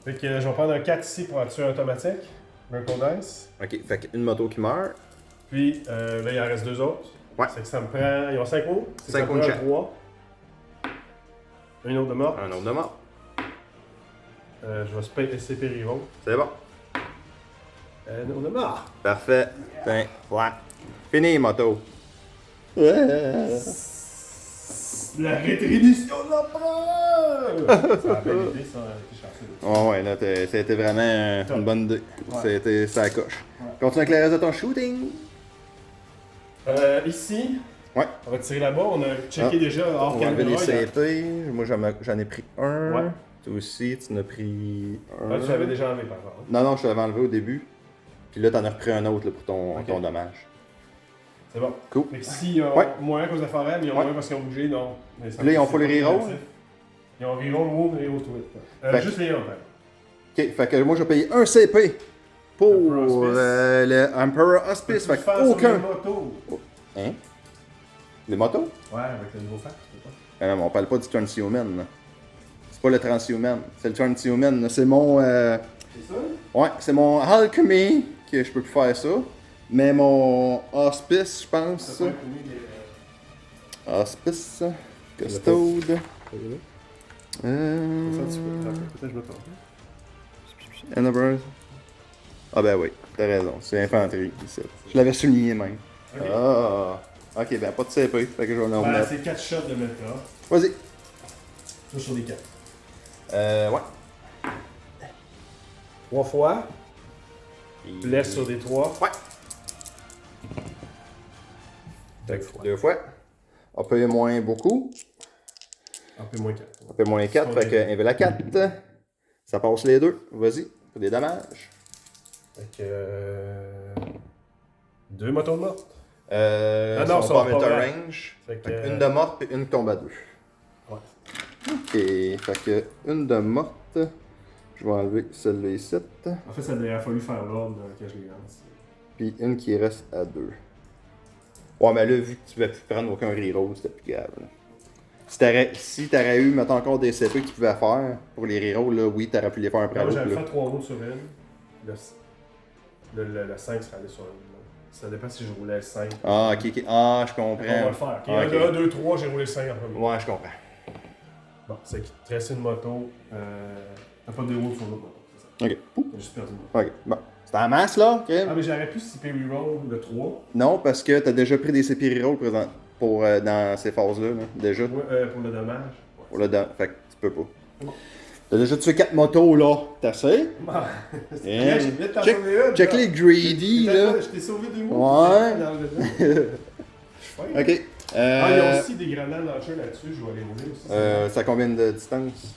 Fait que je vais prendre un 4 ici pour tuer automatique. Miracle Dice. Ok, fait qu'une moto qui meurt. Puis là, il en reste 2 autres. Ouais. C'est que ça me prend. Ils ont 5 mots. C'est que 5 ça me mots de prend chaque. 3. Un autre de mort. Un autre de mort. Je vais CP Reroll. C'est bon. Un autre de mort. Parfait. Tiens, voilà. Fini, moto. La rétribution de l'empereur! Ça a bien été, ça, a été chanceux. Oh ouais, là, c'était vraiment une bonne idée. Ouais. C'était ça coche. Ouais. Continue avec le reste de ton shooting. Ici, Ouais. on va tirer là-bas. On a checké déjà hors On va enlever les caméra. CP. Moi, j'en ai pris un. Ouais. Toi aussi, tu en as pris un. Là, tu l'avais déjà enlevé, par contre. Non, je l'avais enlevé au début. Puis là, t'en as repris un autre là, pour ton dommage. C'est bon. Cool. Fait que s'ils ont Ouais. moins à cause de la forêt, mais ils ont Ouais. moins parce qu'ils ont bougé, non. Mais ça- Puis là, ils ont c'est full pas reroll? négatif. Ils ont reroll wound et reroll twit. Fait- Juste les 1, en fait. Ok, fait que moi, je vais payer un CP pour Emperor Auspice. le Emperor Auspice. Fait Faire que sur aucun. les motos. Hein? Les motos? Ouais, avec le nouveau fact, tu peux pas. Ah non, mais on parle pas du Transhuman, là. C'est pas le Transhuman. C'est le Transhuman, là. C'est mon. C'est ça? Ouais, c'est mon Alchemy que je peux plus faire ça. Mais mon Auspice, je pense. Ça peut être mis des. Auspice. Custode. Ça, tu peux. Peut-être que je me trompe. Enabers. Ah ben oui, t'as raison. C'est infanterie, ici. Je l'avais souligné même. Ok. Ah. Ok, ben pas de CP. Fait que je vais en Ben, remettre. c'est 4 shots de Melta. Vas-y. Tout sur les 4. Ouais. 3 fois. Blesse sur des 3. Ouais. Deux fois. On peut moins beaucoup. Un peu moins 4. On peut moins 4. Fait que invite la 4. Ça passe les deux. Vas-y. Pour des dommages. Fait que. 2 motos de morte. Ah non, sont ça pas va pas mettre vrai. range. Fait que, Fait que une de morte et une tombe à 2. Ouais. Ok. Fait que une de morte. Je vais enlever celle-là ici. En fait, ça a fallu faire l'ordre que je les lance. Puis une qui reste à 2. Ouais, mais là, vu que tu ne pouvais plus prendre aucun reroll, c'était plus grave. Là. Si t'aurais eu, mettons, encore des CP que tu pouvais faire pour les rerolls, là, oui, t'aurais pu les faire un après Moi, l'autre. j'avais là. fait 3 roues sur une. Le 5 serait allé sur une. Ça dépend si je roulais le 5. Ah, ok. Ah, je On va comprends. le faire. Ah, ok. 1, 2, 3, j'ai roulé le 5 en premier. Ouais, je comprends. Bon, c'est qu'il te reste une moto. T'as pas de roues sur l'autre moto. C'est ça. Ok. Ouh. J'ai juste perdu une moto. Ok. Bon. C'est en masse, là, ok? Ah, mais j'aurais pu CP reroll le 3. Non, parce que t'as déjà pris des CP reroll présent pour, dans ces phases-là, là, déjà. Pour le dommage. Ouais. Pour le fait que tu peux pas. T'as déjà tué 4 motos, là. T'as assez? Yeah, j'ai vite t'en sauver une, Check là. les greedy, là. Je t'ai sauvé 2 mots. Ouais. Je suis fin. Ok. Ah, ils ont aussi des grenades launchers là-dessus, je vais les rouler aussi. Ça a combien de distance?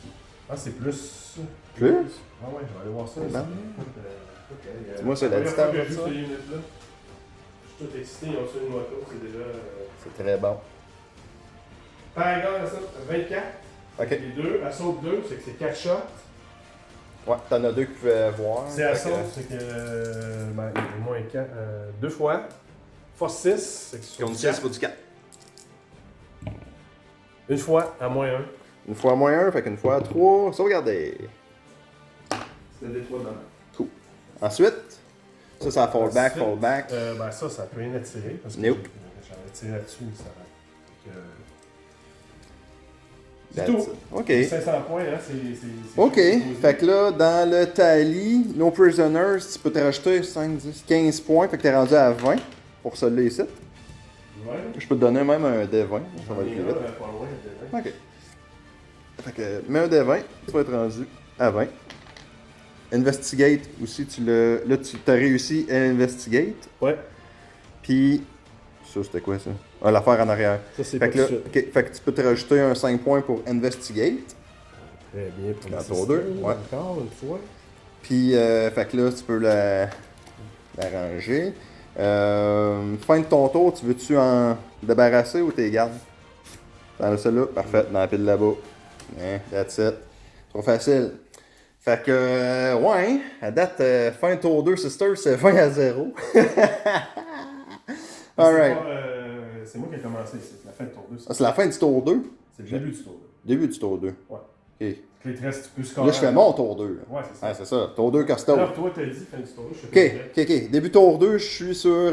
Ah, c'est plus. Plus? Ah ouais, je vais aller voir ça. Bon. Ici. Dis-moi, c'est la distance, J'ai ça? juste les units là. Je suis tout excité, ils ont sur une moto, c'est déjà. C'est très bon. Par égard à ça, 24. Ok. Les deux, à saute 2, c'est que c'est 4 shots. Ouais, t'en as 2 qui pouvaient voir. C'est à Fait saute, que- c'est que. Ben, il y a moins 4. 2 fois. Force 6, c'est que sur Contre 6, 4. faut du 4. Une fois, à moins 1. Une fois à moins 1, fait qu'une fois à 3. Sauvegardez. C'était des 3 dedans. Cool. Ensuite, ça fallback, Ensuite, fallback. Ben ça peut rien attirer. Parce que Nope. j'avais tiré là-dessus, mais ça va. C'est That's tout. it. Ok. 500 points, hein, c'est Ok. chose. Fait que là, dans le tally, No Prisoners, tu peux te rajouter 5, 10, 15 points. Fait que t'es rendu à 20 pour celui-là ici. Ouais. Je peux te donner même un D20. Ça va être plus là, vite. pas loin, de 20. Ok. Fait que, mets un D20, tu vas être rendu à 20. Investigate aussi, là, tu as réussi à investigate. Ouais. Puis, ça, c'était quoi ça? Ah, l'affaire en arrière. Ça, c'est Fait pas que, là, tout de suite. ok, fait que tu peux te rajouter un 5 points pour investigate. Très bien pour Dans le tour deux, système, ouais. Encore une fois. Puis, fait que là, tu peux l'arranger. Fin de ton tour, tu veux-tu en débarrasser ou t'es gardes? Dans celle-là, parfait, dans la pile là-bas. Hein, that's it. Trop facile. Fait que, ouais, à date, fin de tour 2, Sister, c'est 20 à 0. Alright. C'est moi qui ai commencé, c'est la fin de tour 2. Ah, c'est la fin du tour 2? C'est le début du tour 2. Début du tour 2. Ouais. Ok. Puis il te reste, tu peux scorer. Là, je fais mon tour 2. Ouais, c'est ça. Ouais, c'est ça. Tour 2 costaud. Alors, toi, t'as dit, fin du tour, je fais Ok. Début tour 2, je suis sur.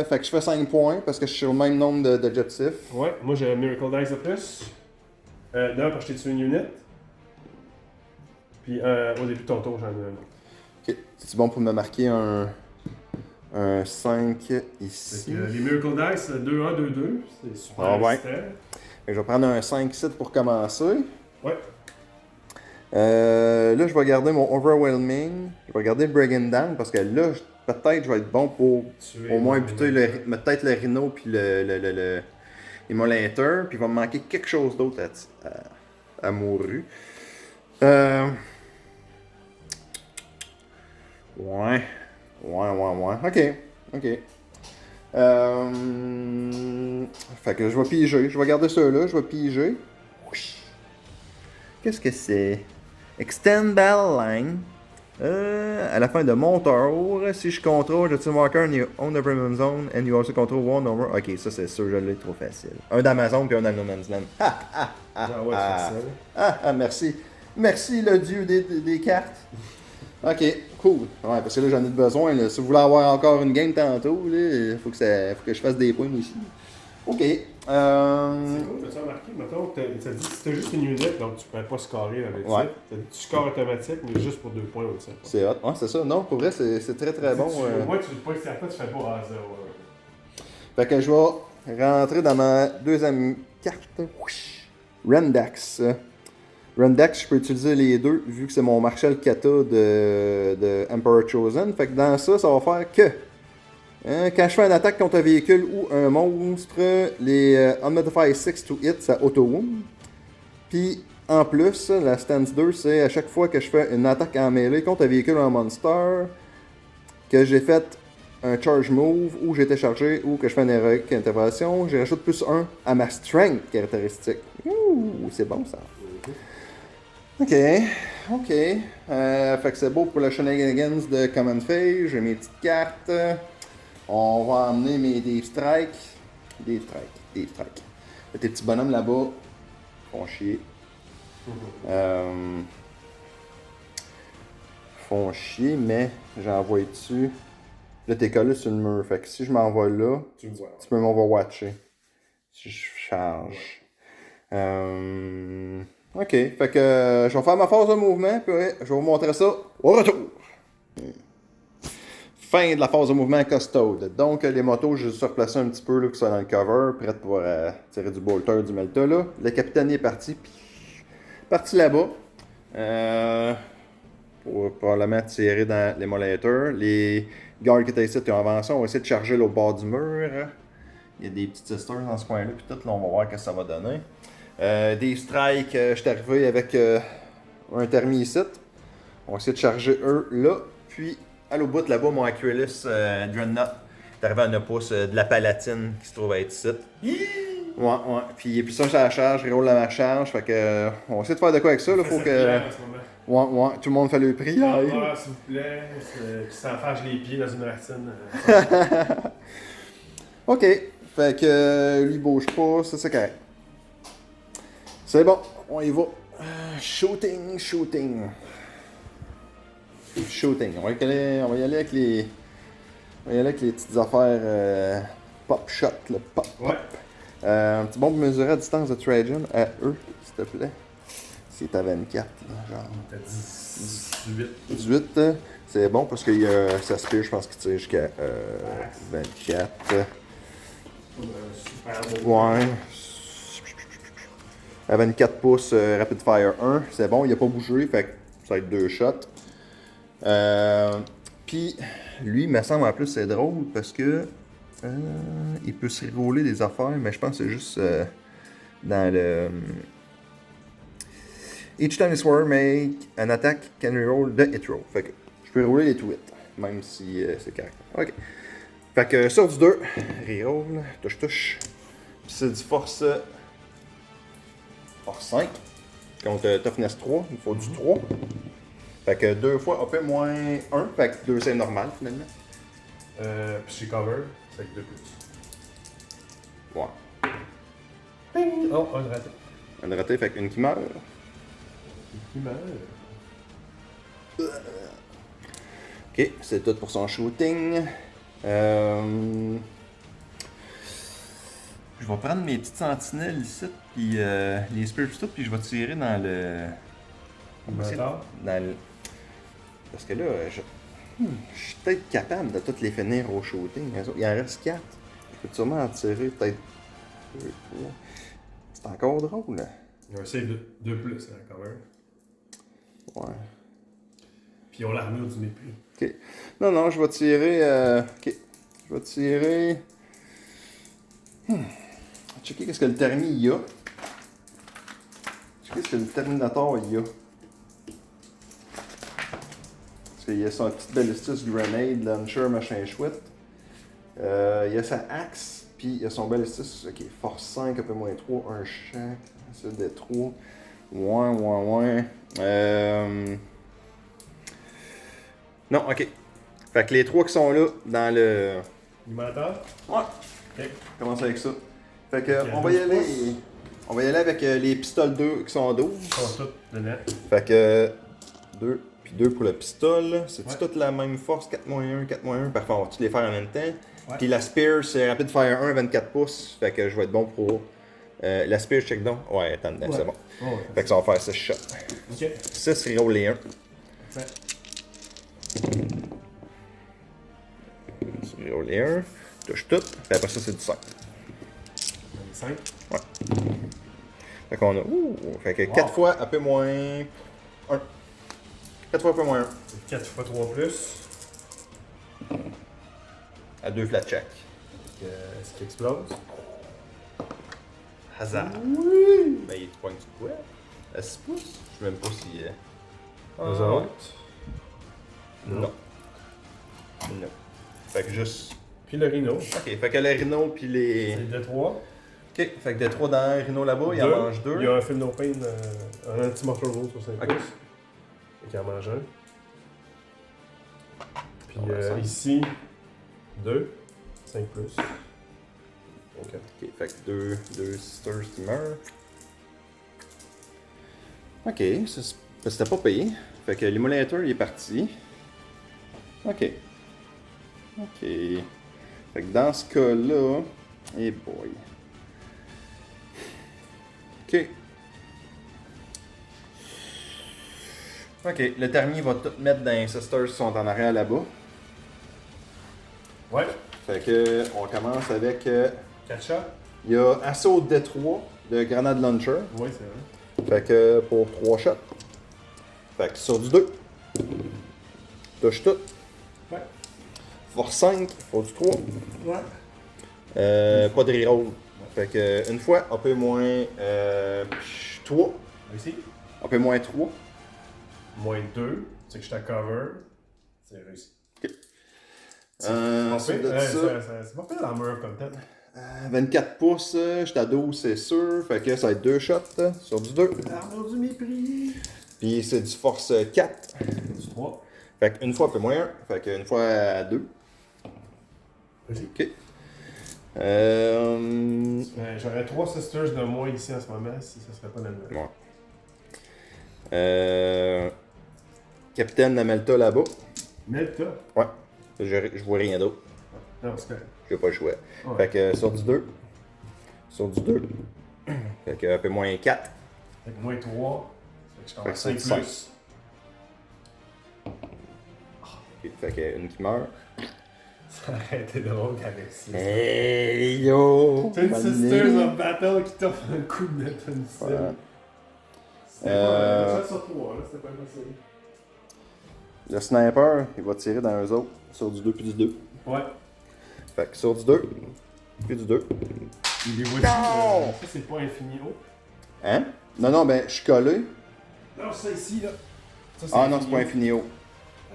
Fait que je fais 5 points parce que je suis sur le même nombre d'objectifs. Ouais, moi j'ai un Miracle Dice de plus. D'un, parce que je t'ai tué une unit. Puis au début de ton tour, j'en ai un autre. Ok. C'est bon pour me marquer un 5 ici. Les Miracle Dice, 2-1, 2-2. C'est super Ah ouais. resistant. Fait que je vais prendre un 5 ici pour commencer. Ouais. Là, je vais garder mon Overwhelming. Je vais garder le Brigand Down parce que là, peut-être je vais être bon pour au moins buter peut-être le Rhino puis le Immolator. Puis il va me manquer quelque chose d'autre à mourir. Ouais. Ok. Fait que je vais piger. Je vais garder ceux-là. Je vais piger. Qu'est-ce que c'est? Extend Battle Line. À la fin de mon tour, si je contrôle the team walker and you own the premium zone and you also control one over. Ok, ça c'est sûr, je l'ai trop facile. Un d'Amazon puis un dans No Man's Land. Ouais, c'est ça. Merci. Merci le dieu des cartes. Ok, cool. Ouais, parce que là j'en ai besoin. Là. Si vous voulez avoir encore une game tantôt, il faut que je fasse des points aussi. Ok. C'est cool, t'as-tu remarqué? Mettons, t'as dit si t'as juste une unit, donc tu pourrais pas scorer avec ça. T'as dit tu scores automatique, mais juste pour 2 points au-dessus. C'est hot. Ouais, c'est ça. Non, pour vrai, c'est très très bon. Au moins, tu pas certain, tu fais pas à 0. Fait que je vais rentrer dans ma deuxième carte. Rendax. Rendax, je peux utiliser les deux vu que c'est mon Marshall Kata de Emperor Chosen. Fait que dans ça, ça va faire que quand je fais une attaque contre un véhicule ou un monstre, les Unmodified 6 to hit, ça auto-wound. Puis en plus, la stance 2, c'est à chaque fois que je fais une attaque en mêlée contre un véhicule ou un monster, que j'ai fait un charge move, ou j'ai été chargé, ou que je fais une heroic intervention, je rajoute plus 1 à ma strength caractéristique. Ouh, c'est bon ça. Ok. Fait que c'est beau pour le shenanigans de Common Phase. J'ai mes petites cartes. On va emmener mes Dave Strike. Tes petits bonhommes là-bas font chier. Font chier, mais j'envoie dessus. Là, t'es collé sur le mur. Fait que si je m'envoie là, Tu me vois. tu peux m'overwatcher. Si je charge. Ok, fait que je vais faire ma phase de mouvement, puis je vais vous montrer ça au retour. Fin de la phase de mouvement custode. Donc, les motos, je les ai replacées un petit peu, là, qui sont dans le cover, prêtes pour tirer du bolter, du melta, là. Le capitaine est parti, puis parti là-bas. Pour probablement tirer dans l'émulateur. Les gardes qui étaient ici, qui ont avancé, on va essayer de charger l'autre bord du mur. Il y a des petites sisters dans ce coin-là, puis tout, là, on va voir ce que ça va donner. Des strikes, je suis arrivé avec un thermi ici. On va essayer de charger eux là. Puis, à l'autre bout là-bas, mon Aquilus Dreadnought est arrivé à 9 pouces de la Palatine qui se trouve à être ici. Ouais. Puis ça, ça charge, je roule la charge. Fait que, on va essayer de faire de quoi avec ça. Là, faut que. Ouais, tout le monde fait le prix. S'il vous plaît, qui s'enfarge les pieds dans une racine. Ok, fait que lui bouge pas, ça c'est correct. C'est bon, on y va. Shooting. On va y aller avec les petites affaires pop shot, le pop. Ouais. Un petit bon pour mesurer la distance de Trajan à eux, s'il te plaît. C'est à 24, là, genre. T'as 18. 18, c'est bon parce que ça se peut, je pense qu'il tire jusqu'à 24. Super beau. Ouais. À 24 pouces, Rapid Fire 1, c'est bon, il a pas bougé, fait que ça va être 2 shots. Puis, lui, il me semble en plus, c'est drôle parce que il peut se rouler des affaires, mais je pense que c'est juste dans le. Each time this warrior make an attack can reroll the hit roll. Fait que je peux rouler les tweets, même si c'est correct. Ok. Fait que sur du 2, reroll, touche. Puis c'est du force 5. Contre toughness 3, il faut du 3. Fait que 2 fois AP moins 1, fait que 2 c'est normal finalement. Puis c'est cover, fait que 2 plus. Ouais. Ping! Oh, un raté. Un raté, fait qu'une qui meurt. Qui meurt. Ok, c'est tout pour son shooting. Je vais prendre mes petites sentinelles ici, puis les Spear Pistols, puis je vais tirer dans le. Mentor. Dans le... Parce que là, je suis peut-être capable de toutes les finir au shooting. Il en reste 4. Je peux sûrement en tirer peut-être 2, 3. C'est encore drôle, là. Il y a un save de plus, hein, quand même. Ouais. Puis ils ont l'armure du mépris. Ok. Non, je vais tirer. Ok. Je vais tirer. Checker qu'est-ce que le Termi y a. Checker ce que le Terminator y a. Parce qu'il y a son petit Ballistus Grenade, Launcher, machin chouette. Il y a sa axe, puis il y a son Ballistus. Ok, force 5, un peu moins 3, un chaque. C'est des 3. Ouais. Non, ok. Fait que les 3 qui sont là dans le. Il m'entend? Ouais. Ok. Commence avec ça. Fait que Ok, on va y 12 aller. pouces. On va y aller avec les pistoles 2 qui sont 12. Ils sont tous dedans. Fait que 2 puis 2 pour le pistole. C'est-tu Ouais. toute la même force? 4-1, 4-1. Parfait, on va tous les faire en même temps. Ouais. Puis la Spear, c'est rapide fire 1, 24 pouces. Fait que je vais être bon pour. La Spear, check donc. Ouais, attends dedans, Ouais. c'est bon. Oh, ouais. Fait que ça va faire 6 shots. Ok. 6 reroll les 1. Fait. 6 reroll les 1. Touche tout. Puis après ça, c'est du 5. 5. Fait qu'on a. Ouh! Fait que 4 fois un peu moins 1. 4 fois un peu moins 1. 4 x 3 plus. À 2 flat check. Est-ce qu'il explose? Hasard. Oui! Ben, il te pointe du quoi? À 6 pouces? Je sais même pas si. Eux autres? Non. Fait que juste. Puis le rhino. Ok, fait que le rhino puis les. C'est le 3. Ok, fait que des 3 dans le rhino là-bas, il en mange 2. Il y a un Feel No Pain, un anti-mortal roll sur 5 Ok. pouces. Fait qu'il en mange un. Puis On va cinq. ici, 2. 5 plus. Ok. Ok, fait que 2 sisters qui meurent. Ok, c'était pas payé. Fait que l'émulator il est parti. Ok. Fait que dans ce cas-là. Eh boy. Ok. Ok, le Termi va tout mettre dans les sisters qui sont en arrière là-bas. Ouais. Fait que on commence avec. 4 shots. Il y a assaut de D3 de grenade launcher. Oui, c'est vrai. Fait que pour 3 shots. Fait que sur du 2. Touche tout. Ouais. Force 5, pour du 3. Ouais. Pas de reroll. Fait que une fois, un peu moins 3. Ici. Un peu moins 3. Moins 2. C'est que je suis à cover. C'est réussi. Ensuite de ça, C'est pas pire l'armure comme tel. 24 pouces, j'étais à 12, c'est sûr. Fait que ça va être 2 shots sur du 2. L'armure du mépris. Puis c'est du force 4. Du 3. Fait qu'une fois un peu moins 1. Fait qu'une fois à 2. Vas-y. Ok. J'aurais 3 sisters de moins ici en ce moment si ça serait pas la nouvelle. Ouais. Capitaine Namelta là-bas. Melta. Ouais. Je vois rien d'autre. Non, c'est correct. J'ai pas le choix. Ouais. Fait que sur du 2. Sur du 2. Fait que un peu moins 4. Fait que moins 3. Fait que je Fait que commence c'est 5 du plus. Ok, fait que une qui meurt. Ça aurait été drôle qu'avec ça. Hey yo! C'est une Sisters of Battle qui t'offre un coup de mettre une cible. Voilà. C'était pas sur 3, là, c'était pas facile. Le sniper, il va tirer dans eux autres. Sur du 2 puis du 2. Ouais. Fait que sur du 2. Puis du 2. Il les voit Non! ça c'est pas infini haut. Hein? Non, ben je suis collé. Non, ça ici là. Ça, Ah non, c'est pas infini haut.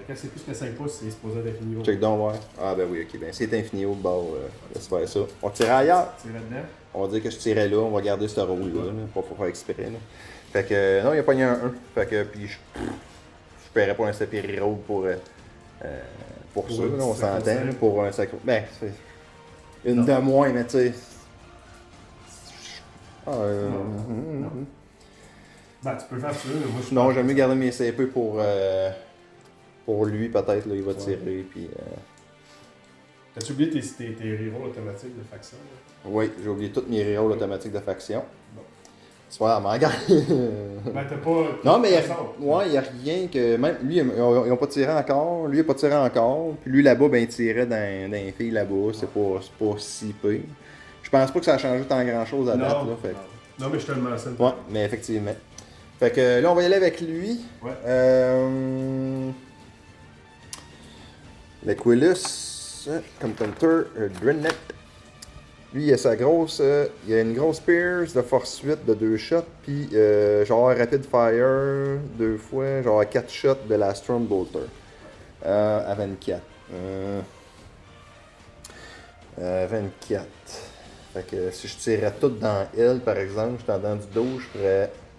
Quand c'est plus que 5 pouces, c'est supposé être infini haut. Check donc, ouais. Ah ben oui, ok. Ben c'est infini haut, bon, laisse faire ça. On tirait ailleurs. Tirer dedans. On va dire que je tirais là, on va garder ce rôle-là, là, pas pour faire exprès. Là. Fait que, non, il a pogné un 1. Fait que, puis je paierais pas un sapiri roll pour ça, là, on s'entend, là, pour un sacro. Ben, c'est une de moins, mais tu sais. Ah, Non. Ben, tu peux faire ça, mais moi je Non, j'aime mieux garder mes CP pour lui, peut-être, là, il va tirer, puis... T'as-tu oublié tes rerolls automatiques de faction? Là? Oui, j'ai oublié toutes mes rerolls automatiques de faction. Bon. C'est pas grave, Ben, t'as pas. Non, mais il y a rien que. Même lui, ils ont pas tiré encore. Lui, il a pas tiré encore. Puis lui, là-bas, ben, il tirait dans les filles là-bas. C'est pas si pire. Je pense pas que ça a changé tant grand-chose à date, là. Fait que- Non, mais je te le mentionne. Ouais, mais effectivement. Fait que là, on va y aller avec lui. Ouais. L'Aquilus, comme Hunter, Dreadnought. Lui, il a sa grosse. Il a une grosse Pierce de force 8 de 2 shots, puis genre Rapid Fire 2 fois, genre 4 shots de la Storm Bolter. À 24. 24. Fait que si je tirais tout dans elle, par exemple, je suis dans du dos,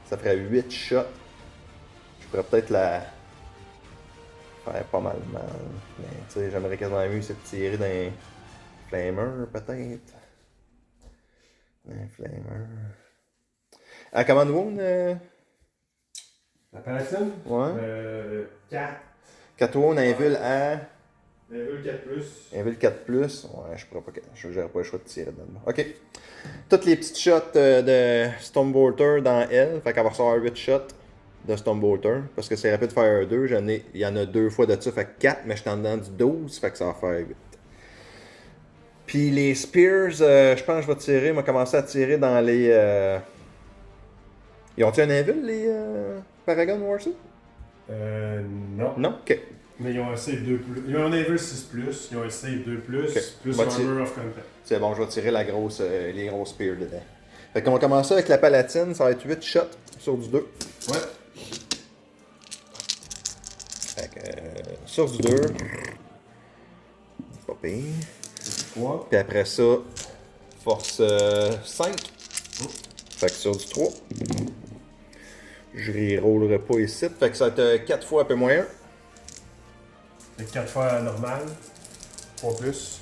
ça ferait 8 shots. Je pourrais peut-être la faire pas mal mal. Mais tu sais, j'aimerais quasiment mieux c'est de tirer dans un Flamer, peut-être. Un Flamer. À Command Wound, La Palatine? Ouais. 4. 4 Wound, un Vul à. Level 4+. Un Vul 4+. Ouais, je pourrais pas. J'aurais pas le choix de tirer dedans. Ok. Toutes les petites shots de Stonebolter dans elle. Fait qu'elle va recevoir 8 shots de Stonebolter. Parce que c'est Rapid Fire 2. Il y en a 2 fois de ça. Fait que 4, mais je suis en dedans du 12. Fait que ça va faire 8. Puis les Spears, je pense que je vais tirer. On va commencer à tirer dans les. Ils ont-ils un invul, les Paragon Warsuit? Non. Non? Ok. Mais ils ont un save 2+. Ils ont un level 6+, ils ont un save 2+, plus Bah, Armor of Contact. C'est bon, je vais tirer les grosses Spears dedans. Fait qu'on va commencer avec la Palatine. Ça va être 8 shots sur du 2. Ouais. Fait que sur du 2. Pas pire. 3. Puis après ça, force 5. Fait que sur du 3. Je rerollerai pas ici. Fait que ça va être 4 fois un peu moins 1. Fait 4 fois normal. 3+.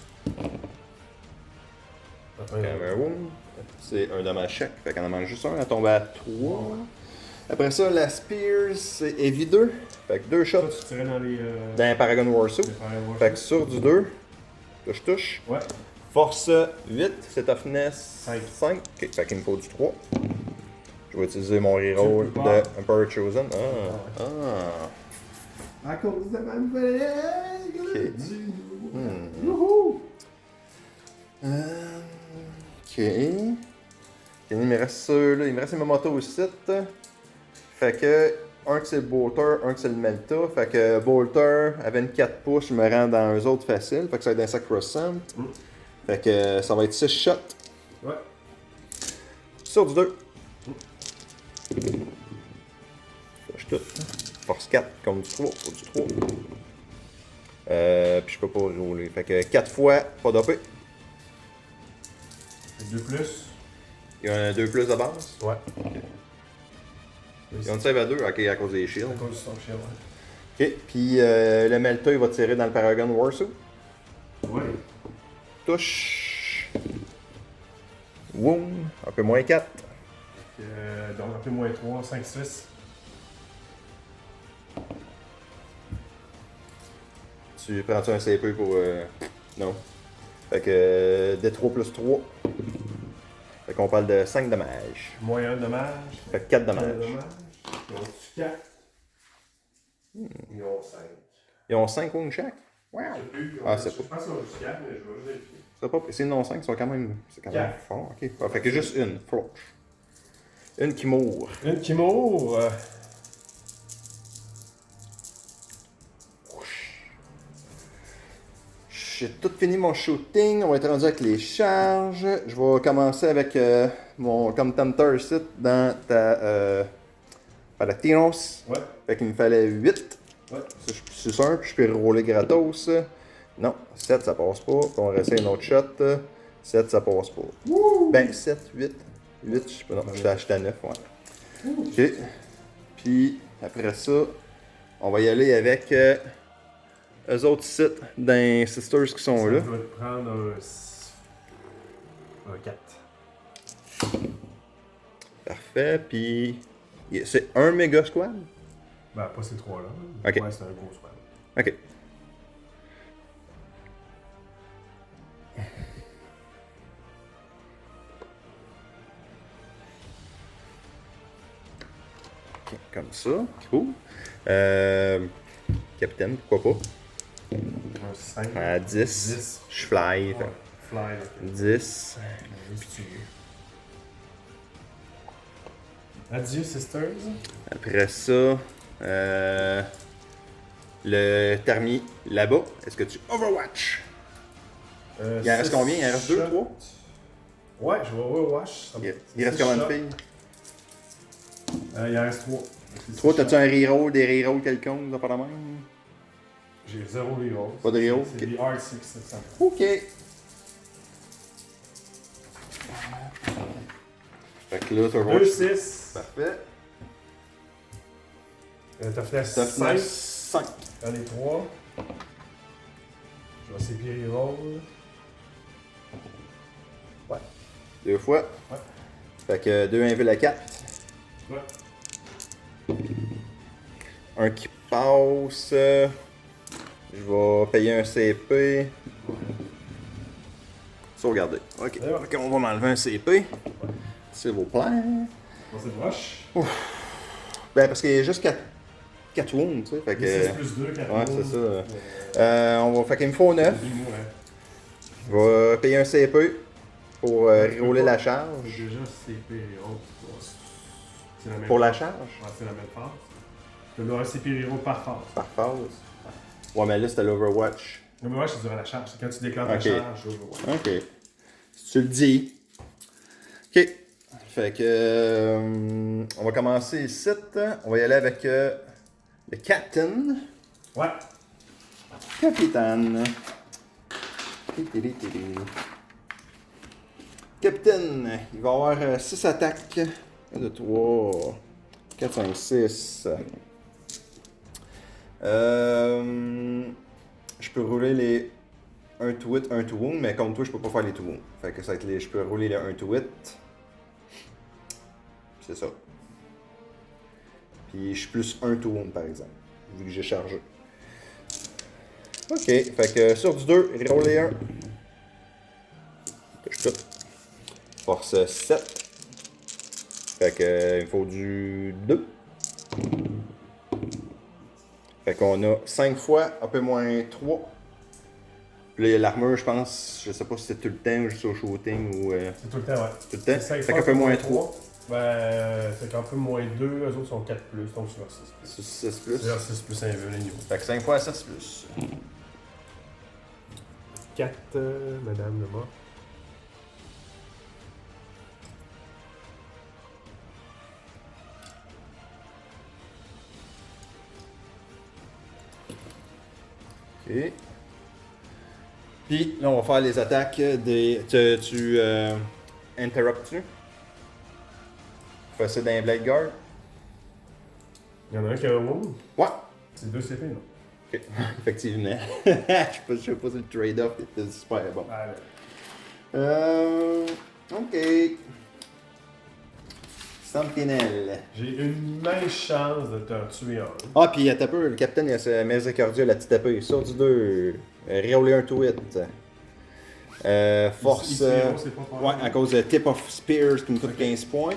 C'est un dommage chaque. Fait qu'on en mange juste un. Elle tombe à 3. Après ça, la Spears, c'est Heavy 2. Fait que 2 shots. Toi, tu tirais dans les. Dans Paragon Warsuit. les Paragon Warsuit. Fait que sur du 2. Touche. Ouais. Force 8, c'est toughness 5. 5. Ok, fait qu'il me faut du 3. Je vais utiliser mon reroll de Emperor Chosen. À cause de ma nouvelle Ok. Youhou! Ok. Il me reste ceux-là. Il me reste mes motos au site. Fait que un que c'est le Bolter, un que c'est le Melta. Fait que Bolter, à 24 pouces, je me rends dans eux autres facile. Fait que ça va être un Sacrosanct. Fait que ça va être 6 shots. Ouais. Sur du 2. Touche tout. Force 4 comme du 3. Pour du 3. Puis je peux pas rouler. Fait que 4 fois, pas d'OP. 2+. Il y a un 2 plus de base. Ouais. Il y a une save à 2, ok, à cause des shields. À cause du son shield, ouais. Ok, puis le Melta, il va tirer dans le Paragon Warsuit. Ouais. Touche. Wound, un peu moins 4. Donc un peu moins 3, 5, 6. Tu prends-tu un CP pour. Non. Fait que D3 plus 3. Fait qu'on parle de 5 dommages. Moins 1 dommage. Fait que 4 dommages. Ils ont 4. Ils ont 5. Ils ont 5 wounds chaque. Wow! Ah, c'est pas. Je pense qu'ils ont juste 4, mais je vais juste vérifier. C'est pas. C'est non 5, ils sont quand même. C'est quand même fort. Ok. Ah, fait que juste une. Flush. Une qui mourra. Une qui mourra. J'ai tout fini mon shooting, on va être rendu avec les charges. Je vais commencer avec mon contemptor ici dans ta Palatinos. Ouais. Fait qu'il me fallait 8. Ouais. C'est simple, je peux rouler gratos. Non, 7 ça passe pas. On va rester un autre shot. 7 ça passe pas. Wouh! Ben 7, 8. 8, je sais pas, non, j'étais à 9, ouais. Ok. Puis après ça, on va y aller avec eux autres sites d'un Sisters qui sont là. Je vais te prendre un 4. Parfait, puis C'est un méga squad? Ben, pas ces trois-là. Ok. Ouais, c'est un gros squad. Ok. Ok, comme ça. Cool. Capitaine, pourquoi pas? Un 5. À 10. 10. Je fly. Ouais. Fly, là. 10. Juste tuer. Adieu, sisters. Après ça, le Termi là-bas. Est-ce que tu Overwatch? Il en reste combien? Il en reste 2, 3? Ouais, je vais Overwatch. Il reste combien de filles? Il en reste 3. 3, t'as-tu un reroll, des rerolls quelconques, ça pas la même? J'ai 0 reroll. Pas de reroll? C'est des R6, c'est ça. Ok. Fait que là, tu vas 2-6. Parfait. T'as fait 5. 5. Dans les 3. Je vais essayer de reroll. Ouais. 2 fois. Ouais. Fait que 2 inviles à 4. Ouais. Un qui passe. Je vais payer un CP. Sauvegarder. Ok. D'ailleurs. Ok, on va m'enlever un CP. S'il vous plaît. On s'est rush. Ben, parce qu'il y a juste 4 wounds, tu sais. Fait que. 6 plus 2, 4 Ouais, c'est ça. On va. Fait qu'il me faut 9. Je vais payer un CP pour rerouler la charge. Déjà, CP reroll. C'est la même Pour la phase. charge? Ouais, c'est la même phase. Tu as un CP reroll par phase. Par phase. Ouais, mais là, c'était l'Overwatch. L'Overwatch, c'est durant la charge. C'est quand tu déclenches la Ok. charge, l'Overwatch. Ok. Si tu le dis. Ok. Fait que. On va commencer ici. On va y aller avec le Captain. Ouais. Capitaine. Captain, il va avoir 6 attaques. 1, 2, 3, 4, 5, 6. Je peux rouler les 1 to hit, 1 to wound, mais comme toi, je peux pas faire les to wound. Fait que ça va être les, je peux rouler les 1 to hit. C'est ça. Puis je suis plus 1 to wound, par exemple, vu que j'ai chargé. Ok, fait que sur du 2, reroller 1. Touche tout. Force 7. Fait que il me faut du 2. Fait qu'on a 5 fois, un peu moins 3. Puis là, il y a l'armure, je pense, je sais pas si c'est tout le temps ou juste au shooting ou. C'est tout le temps, ouais. Tout le temps. C'est Fait qu'un peu moins 3. Ben, c'est qu'un peu moins 2, eux autres sont 4 plus, donc c'est vers 6 plus. 6 plus. C'est vers 6 plus un le niveau. Fait que 5 fois 6 plus. 4, madame le mort. Ok. Puis là, on va faire les attaques des. Tu interrupts-tu? Fais ça dans les Blade Guard? Il y en a un qui a un wound. Ouais. C'est 2 CP, non? Ok. Effectivement. Je sais pas si le trade-off était super bon. Ok. Sentinelle. J'ai une mince chance de t'en tuer un. Ah, puis t'as peu, le capitaine, il a sa miséricordieux, la petite épée. Sur du 2. Reroller un to hit. Force. Ici, c'est pas pour Ouais, à cause de Tip of Spears qui me coûte 15 points.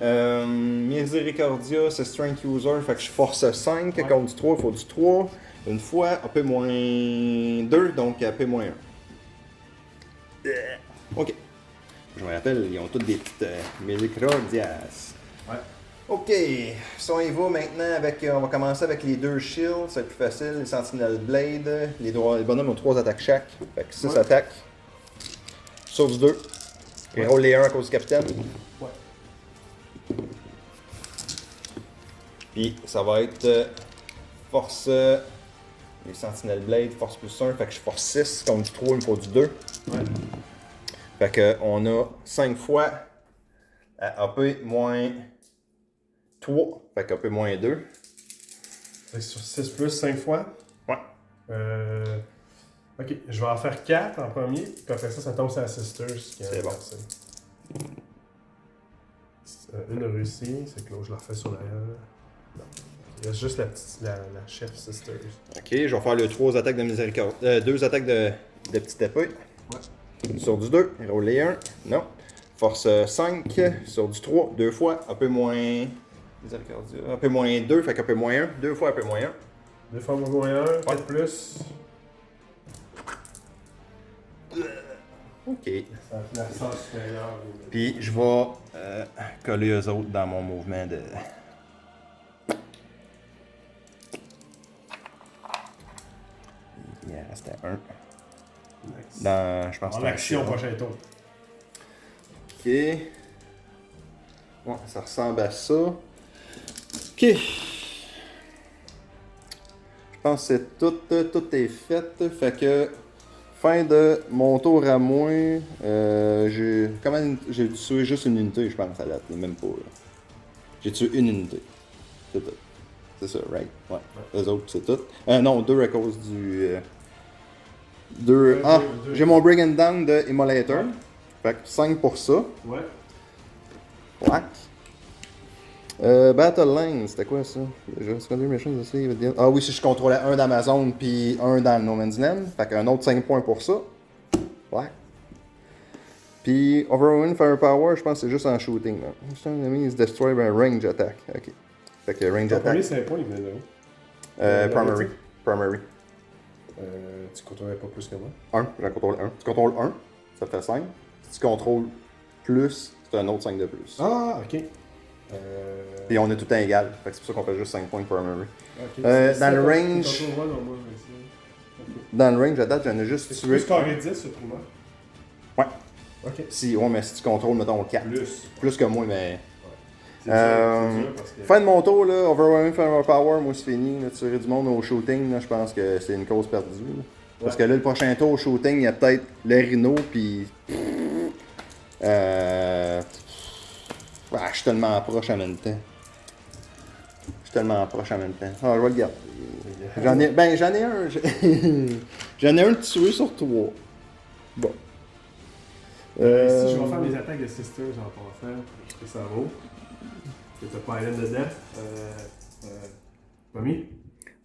Misericordia, c'est Strength User, fait que je force 5. Ouais. Contre du 3, il faut du 3. Une fois, AP moins 2, donc AP moins 1. Ok. Je me rappelle, ils ont toutes des petites Misericordias. Ouais. Ok, si on y va maintenant avec. On va commencer avec les 2 shields, c'est plus facile. Les Sentinel Blade. Les bonhommes ont 3 attaques chaque. Fait que 6 Ouais. attaques. Sur du 2. Et roule les 1 à cause du capitaine. Ouais. Puis ça va être force. Les Sentinel Blade, force plus 1. Fait que je force 6. Contre du 3, il me faut du 2. Ouais. Fait que on a 5 fois à AP moins 3. Fait que AP moins 2. Fait que sur 6 plus 5 fois. Ouais. Ok, je vais en faire 4 en premier, puis après ça tombe sur la Sisters. C'est bon. Une Russie, c'est que l'autre, je la refais sur l'arrière. Non. Il reste juste la chef Sisters. Ok, je vais faire le 3 attaques de miséricorde. 2 attaques de petite épée. Ouais. Sur du 2, roule les 1. Non. Force 5. Sur du 3, 2 fois, un peu moins. Miséricordia. Un peu moins 2, fait qu'un peu moins 1. 2 fois un peu moins 1. 2 fois moins 1, 4 plus. Ok. Ça fait la sens supérieure. Puis je vais coller eux autres dans mon mouvement de. Il en restait un. Nice. Dans, je pense En que action, prochain tour. Ok. Ouais, ça ressemble à ça. Ok. Je pense que c'est tout est fait. Fait que fin de mon tour à moi, j'ai dû tuer juste une unité, je pense, à la date, même pas. Là. J'ai tué une unité. C'est tout. C'est ça, right? Ouais. Les autres, c'est tout. Non, 2 à cause du. 2. Ah, j'ai mon Bring and Down de Immolator. Fait que 5 pour ça. Ouais. Whack. Battle Line, c'était quoi ça? Ah oui, si je contrôlais un d'Amazon puis un dans le No Man's Land. Fait qu'un autre 5 points pour ça. Whack. Puis Overwhelming Firepower, je pense que c'est juste en shooting. Là. Enemy is destroyed by range attack. Ok. Fait que range Ton attack. premier 5 points, il venait de où? Primary. Primary. Tu contrôlais pas plus que moi. 1, j'en contrôle 1. Tu contrôles 1, ça fait 5. Si tu contrôles plus, c'est un autre 5 de plus. Ah, ok. Puis on est tout le temps égal. Fait que c'est pour ça qu'on fait juste 5 points primary. Okay. Dans le range. Dans le range à date, j'en ai juste C'est tué. plus carré 10 ce primaire? Ouais. Ok. Si, ouais, mais si tu contrôles, mettons 4. Plus que moi, mais. C'est dur parce que... Fin de mon tour, là, Overwhelming Firepower, moi c'est fini. Là, tirer du monde au shooting, là, je pense que c'est une cause perdue. Là. Parce que là, le prochain tour au shooting, il y a peut-être le Rhino, puis. Je suis tellement proche en même temps. Je suis tellement proche en même temps. Ah, je vais le garder. J'en ai un. J'en ai un de tué sur 3. Bon. Si je vais faire mes attaques de Sisters en passant, je sais que ça vaut. Parce que t'as pas Island dedans. Pas mis?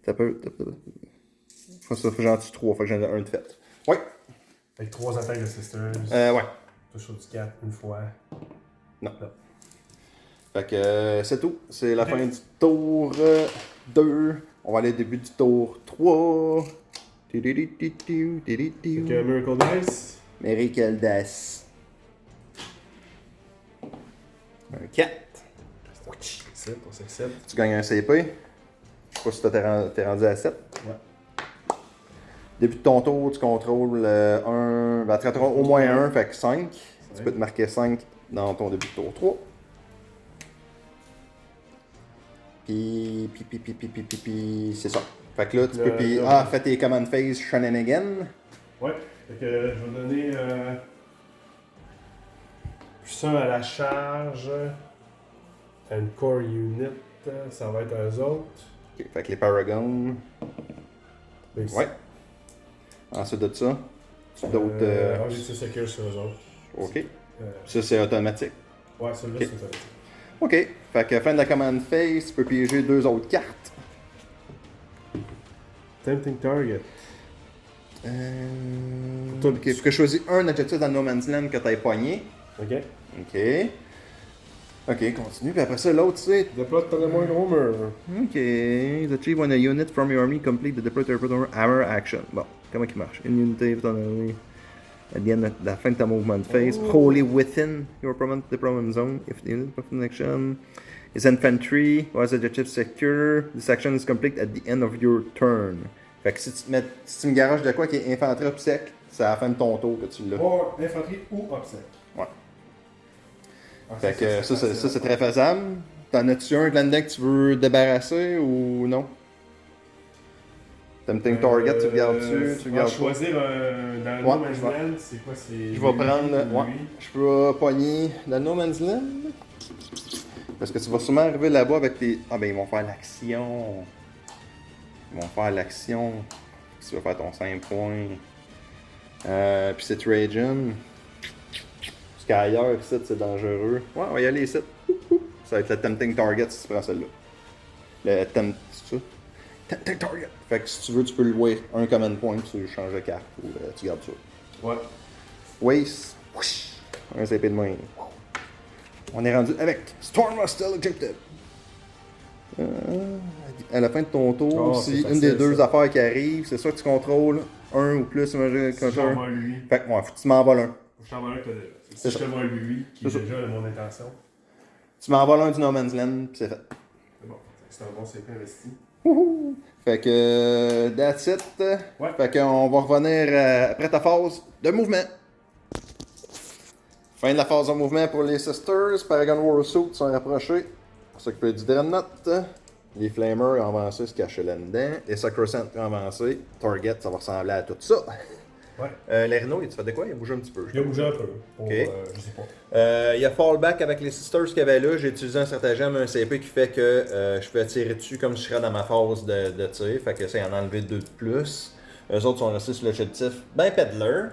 T'as peu. Faut que j'en tue 3, fait que j'en ai un de fait. Ouais. Fait que 3 attaques de Sisters. Ouais. Touche sur du 4 une fois. Non. Fait que c'est tout. C'est la fin du tour 2. On va aller au début du tour 3. Fait que Miracle Dice. Miracle Dice. Un 4. On s'accepte. Tu gagnes un CP. Je sais pas si t'es rendu à 7. Ouais. Début de ton tour, tu contrôles 1. Ben, tu contrôles au moins 1, fait que 5. Tu peux te marquer 5 dans ton début de tour 3. Puis c'est ça. Fait que là, tu peux. Fais tes command phase shenanigan. Ouais. Fait que je vais donner. Plus 1 à la charge. And core unit. Ça va être eux autres. Ok, fait que les Paragons. Ouais. Ensuite de ça, tu d'autres. J'ai tiré secure sur eux autres. Ok. Ça, c'est automatique. Ouais, celui-là, Okay. c'est automatique. Ok. Fait que fin de la command phase, tu peux piéger 2 autres cartes. Tempting target. Ok. Faut que je choisisse un objectif dans No Man's Land que t'aies pogné. Ok. Ok, continue. Puis après ça, l'autre, c'est. Déploie ton moins gros mur. Ok. Achieve when a unit from your army complete the deploy to hammer action. Bon, comment il marche? Une unité de ton army. At the end, la fin de ta movement phase, wholly within your permanent deployment zone. If the unit of action is infantry, or as objective secure, this action is complete at the end of your turn. Fait que si tu me garages de quoi qui est infanterie obsèque, c'est à la fin de ton tour que tu l'as. Ou infanterie ou obsèque. Ouais. Fait que ça c'est très faisable. T'en as-tu un là-dedans que tu veux débarrasser ou non? Tempting Target, tu regardes-tu? Tu regardes choisir dans le No Man's Land, c'est quoi? Je vais prendre. Je peux pogner dans le No Man's Land. Parce que tu vas sûrement arriver là-bas avec tes. Ah ben ils vont faire l'action. Tu vas faire ton 5 points. Puis c'est Trajan. Parce qu'ailleurs, ici, c'est dangereux. Ouais, on va y aller ici. Ça va être le Tempting Target si tu prends celle-là. Le c'est ça? Tempting Target. Fait que si tu veux, tu peux le louer un command point, tu changes de carte ou tu gardes ça. Ouais. Waste. Un CP de main. On est rendu avec Storm Hostile Objective. À la fin de ton tour, si une des deux affaires qui arrive, c'est ça que tu contrôles, un ou plus, imagine si j'envole lui. Fait que, ouais, faut que tu m'envoles un. Faut que je t'envole un que t'as déjà. Si je t'envole lui, qui est déjà de mon intention. Tu m'envoles un du No Man's Land, pis c'est fait. C'est bon, c'est un bon CP investi. Wouhou! Fait que, that's it. Ouais. Fait qu'on va revenir après ta phase de mouvement. Fin de la phase de mouvement pour les Sisters. Paragon Warsuit sont rapprochés. S'occuper du Dreadnought. Les Flamers ont avancé, se cachaient là-dedans. Les Sacrosanct ont avancé. Target, ça va ressembler à tout ça. Ouais. Les Rhinos, il fait de quoi? Il a bougé un petit peu. Il a bougé un peu. Pour, Ok. Je sais pas. Il y a Fallback avec les Sisters qu'il y avait là. J'ai utilisé un stratagème, un CP qui fait que je peux tirer dessus comme si je serais dans ma phase de tir. Fait que ça, il en a enlevé 2 de plus. Eux autres sont restés sur l'objectif ben Peddler.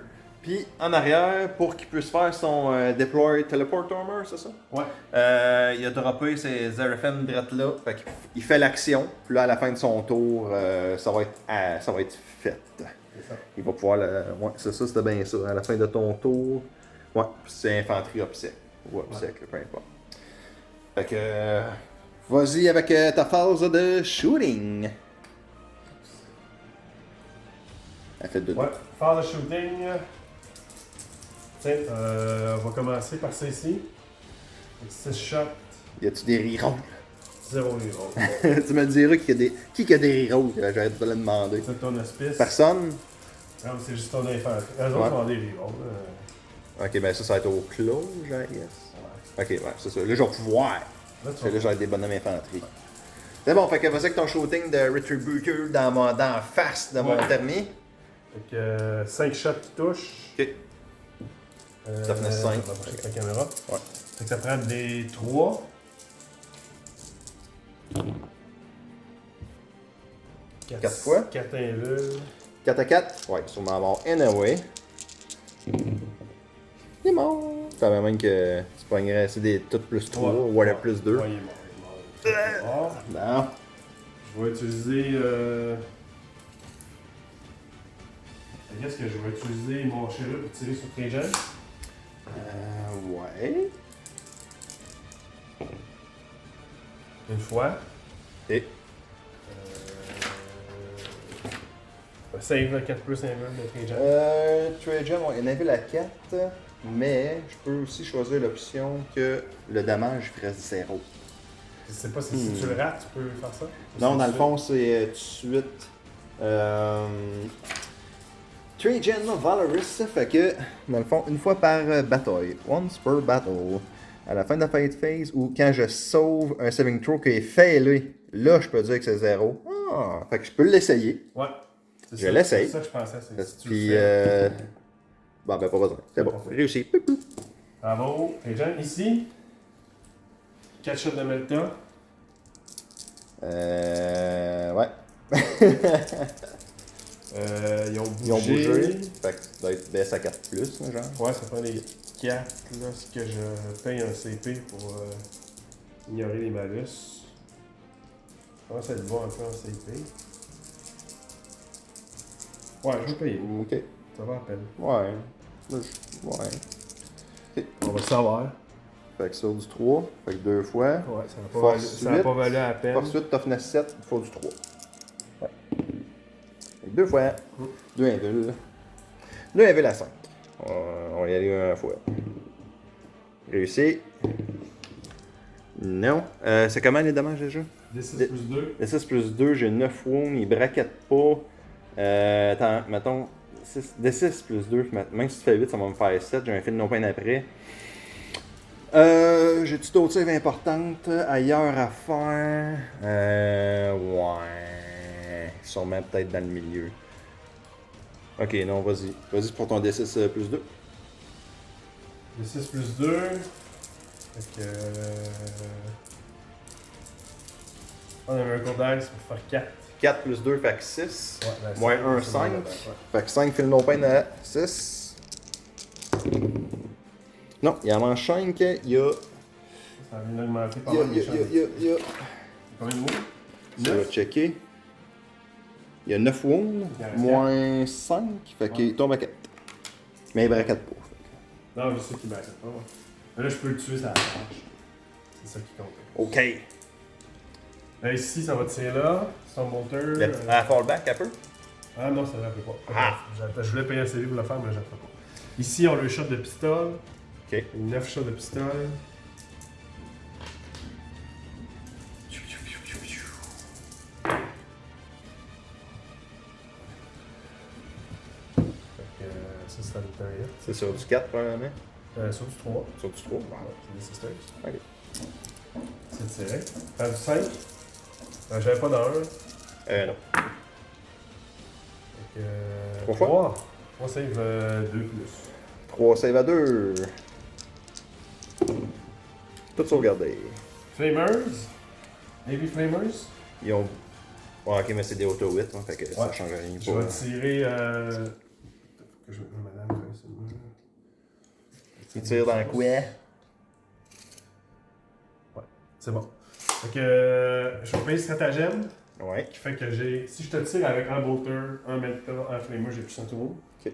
Puis en arrière, pour qu'il puisse faire son Deploy Teleport Armor, c'est ça? Ouais. Il a droppé ses Zerafen drette là. Fait qu'il fait l'action. Puis là, à la fin de son tour, ça va être fait. Il va pouvoir ouais, c'est ça, c'était bien ça. À la fin de ton tour, ouais, c'est infanterie obsèque. Ou obsèque, peu importe. Fait que. Vas-y avec ta phase de shooting. Elle fait 2. Ouais, phase de shooting. Tiens, on va commencer par ça ici. 6 shots. Y a-tu des rerolls? 0 reroll. Tu me diras qui a des rerolls, j'arrête de le demander. C'est ton hospice. Personne? Non, c'est juste ton infanterie. Eux autres ont des rerolls. Ok, ben ça va être au close, I guess. Ouais. Ok, ouais, c'est ça. Là, je vais pouvoir. Là, je vais être des bonhommes infanterie. C'est bon, fait que vas-y avec ton shooting de Retributor dans la face de mon thermi. Fait que 5 shots qui touchent. Ok. Ça fait 5. On va marcher avec la caméra. Ouais. Fait que ça prend des 3. 4 fois. 4 invuls. 4 à 4. Ouais, sûrement mort. Anyway. Il est mort. Quand même que tu pognerais c'est des toutes plus 3 ou whatever plus 2. Ouais, il est mort. Non. Je vais utiliser. Qu'est-ce que je vais utiliser mon chérub pour tirer sur Trajan? Ouais. Une fois. Et. Save 4 plus 1 de Trajan. Trajan, ouais, il y en avait la 4, mais je peux aussi choisir l'option que le damage reste 0. Je sais pas si tu le rates, tu peux faire ça? Non, dans le fond, c'est tout de suite. Trajan Valorous, fait que, dans le fond, une fois par bataille, once per battle, à la fin de la fight phase, ou quand je sauve un saving throw qui est failé, là, je peux dire que c'est 0. Ah, fait que je peux l'essayer. Ouais. Je l'essaye. C'est ça que je pensais. Si tu Puis, le fais. bon, ben, pas besoin. C'est bon, réussi. Bravo. Trajan, ici. 4 shots de Melta. Ouais. Ils ont bougé. Fait que ça doit être baisse à 4 plus, genre. Ouais, ça prend les 4. Là, ce que je paye un CP pour ignorer les malus. Je commence à le voir un peu en CP. Ouais, je vais payer. Ok. Ça va à peine. Ouais. Ouais. Okay. On va le savoir. Fait que sur du 3. Fait que 2 fois. Ouais, ça n'a pas valu à peine. Force 8, toughness 7, il faut du 3. Ouais. Fait que 2 fois. 2 invuls. 2 invuls à 5. On va y aller une fois. Réussi. Non. C'est comment les dommages déjà? D6 plus 2. D6 plus 2, j'ai 9 wounds, il braquette pas. Attends, mettons. D6 plus 2, même si tu fais 8, ça va me faire 7. J'ai un fil de no-pain après. J'ai-tu d'autres saves importantes ailleurs à faire? Ouais. Sûrement peut-être dans le milieu. Ok, non, vas-y. Vas-y pour ton D6 plus 2. D6 plus 2. Fait que. On avait un cours d'aise pour faire 4. 4 plus 2 fait que 6. Ouais, Moins 1, 5. Fait que 5 fil no pain à 6. Non, il en manque 5. Il y a Ça vient d'augmenter pas mal les chances. Combien de mots? Ça va checker. Il y a 9 wounds, moins 5, fait qu'il tombe à 4. Mais il braquette pas. Non, je sais qu'il braquette pas. Ouais. Mais là, je peux le tuer, ça marche. C'est ça qui compte. Ok. Là, ici, ça va tirer là. Stormbolter. À fallback un peu? Ah non, ça ne peut pas. Ah. Je voulais payer un CV pour le faire, mais je ne pas. Ici, on a le shot de pistole. Ok. 9 shots de pistole. Ça, c'est un hit. C'est sur du 4, probablement. Sur du 3. Sur du 3. Ouais, c'est des sisters. Ok. C'est tiré. Faire du 5. J'avais pas dans 1. Non. 3 fois. 3 save 2 plus. 3 save à 2. Tout sauvegardé. Flamers. Heavy Flamers. Ils ont. Ouais, ok, mais c'est des auto 8, hein, fait que ça change rien. Je vais tirer. Faut que je mette madame comme ça. Il tire dans quoi? Ouais, c'est bon. Fait que je vais payer le stratagème. Ouais. Qui fait que j'ai. Si je te tire avec un bolter, un melta, un flamer, j'ai plus un tour. Ok.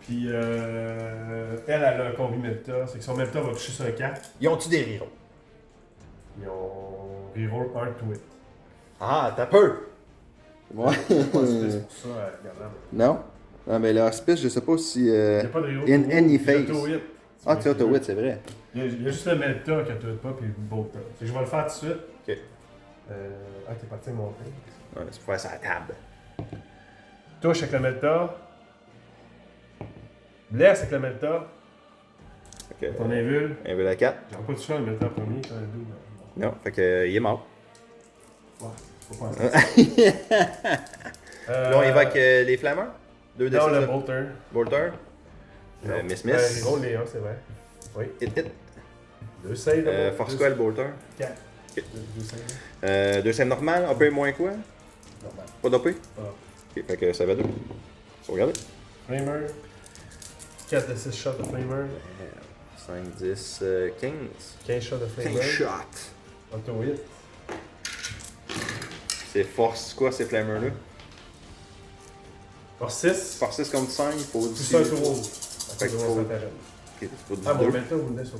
Puis elle a un combi melta. C'est que son melta va toucher sur un 4. Ils ont-tu des rerolls? Ils ont reroll un to it. Ah, t'as peur! Ouais. C'est pas c'est pour ça, regardez. Non? Non, mais le hospice, je sais pas si. Il n'y a pas de reroll. In any phase. Auto-hit. Ah, tu as auto 8, c'est vrai. Il y a juste le melta que tu pas, puis le bolter. Fait que je vais le faire tout de suite. Ok. T'es parti monter. Ouais, c'est pour faire ça à la table. Touche avec le melta. Blesse avec le melta. Ok. Ton invul. Un à 4. J'aurais pas touché le melta en premier, t'as un double. Non, fait que il est mort. Ouais, faut pas en faire. Là, on évoque les flammeurs. 2 d Non, le bolter. Bolter. Miss Miss. Reroll les 1, c'est vrai. Oui. Hit hit. 2 saves. Force quoi le Bolter? 4. Ok. 2 saves. 2 saves normal, AP moins quoi? Normal. Pas d'OP? Ah. Ok, fait que ça va 2. Regardez. Flamer. 4 de 6 shots de Flamer. 5, 10, 15. 15 shots de Flamer. 15 shots. Auto hit. C'est force quoi ces flammers-là? Force 6. Force 6 contre 5, il faut Tout aussi. ça, tout roule. Fait qu'il faut- Ok, c'est pour Ah, du bon, 2. melta, vous venez sur.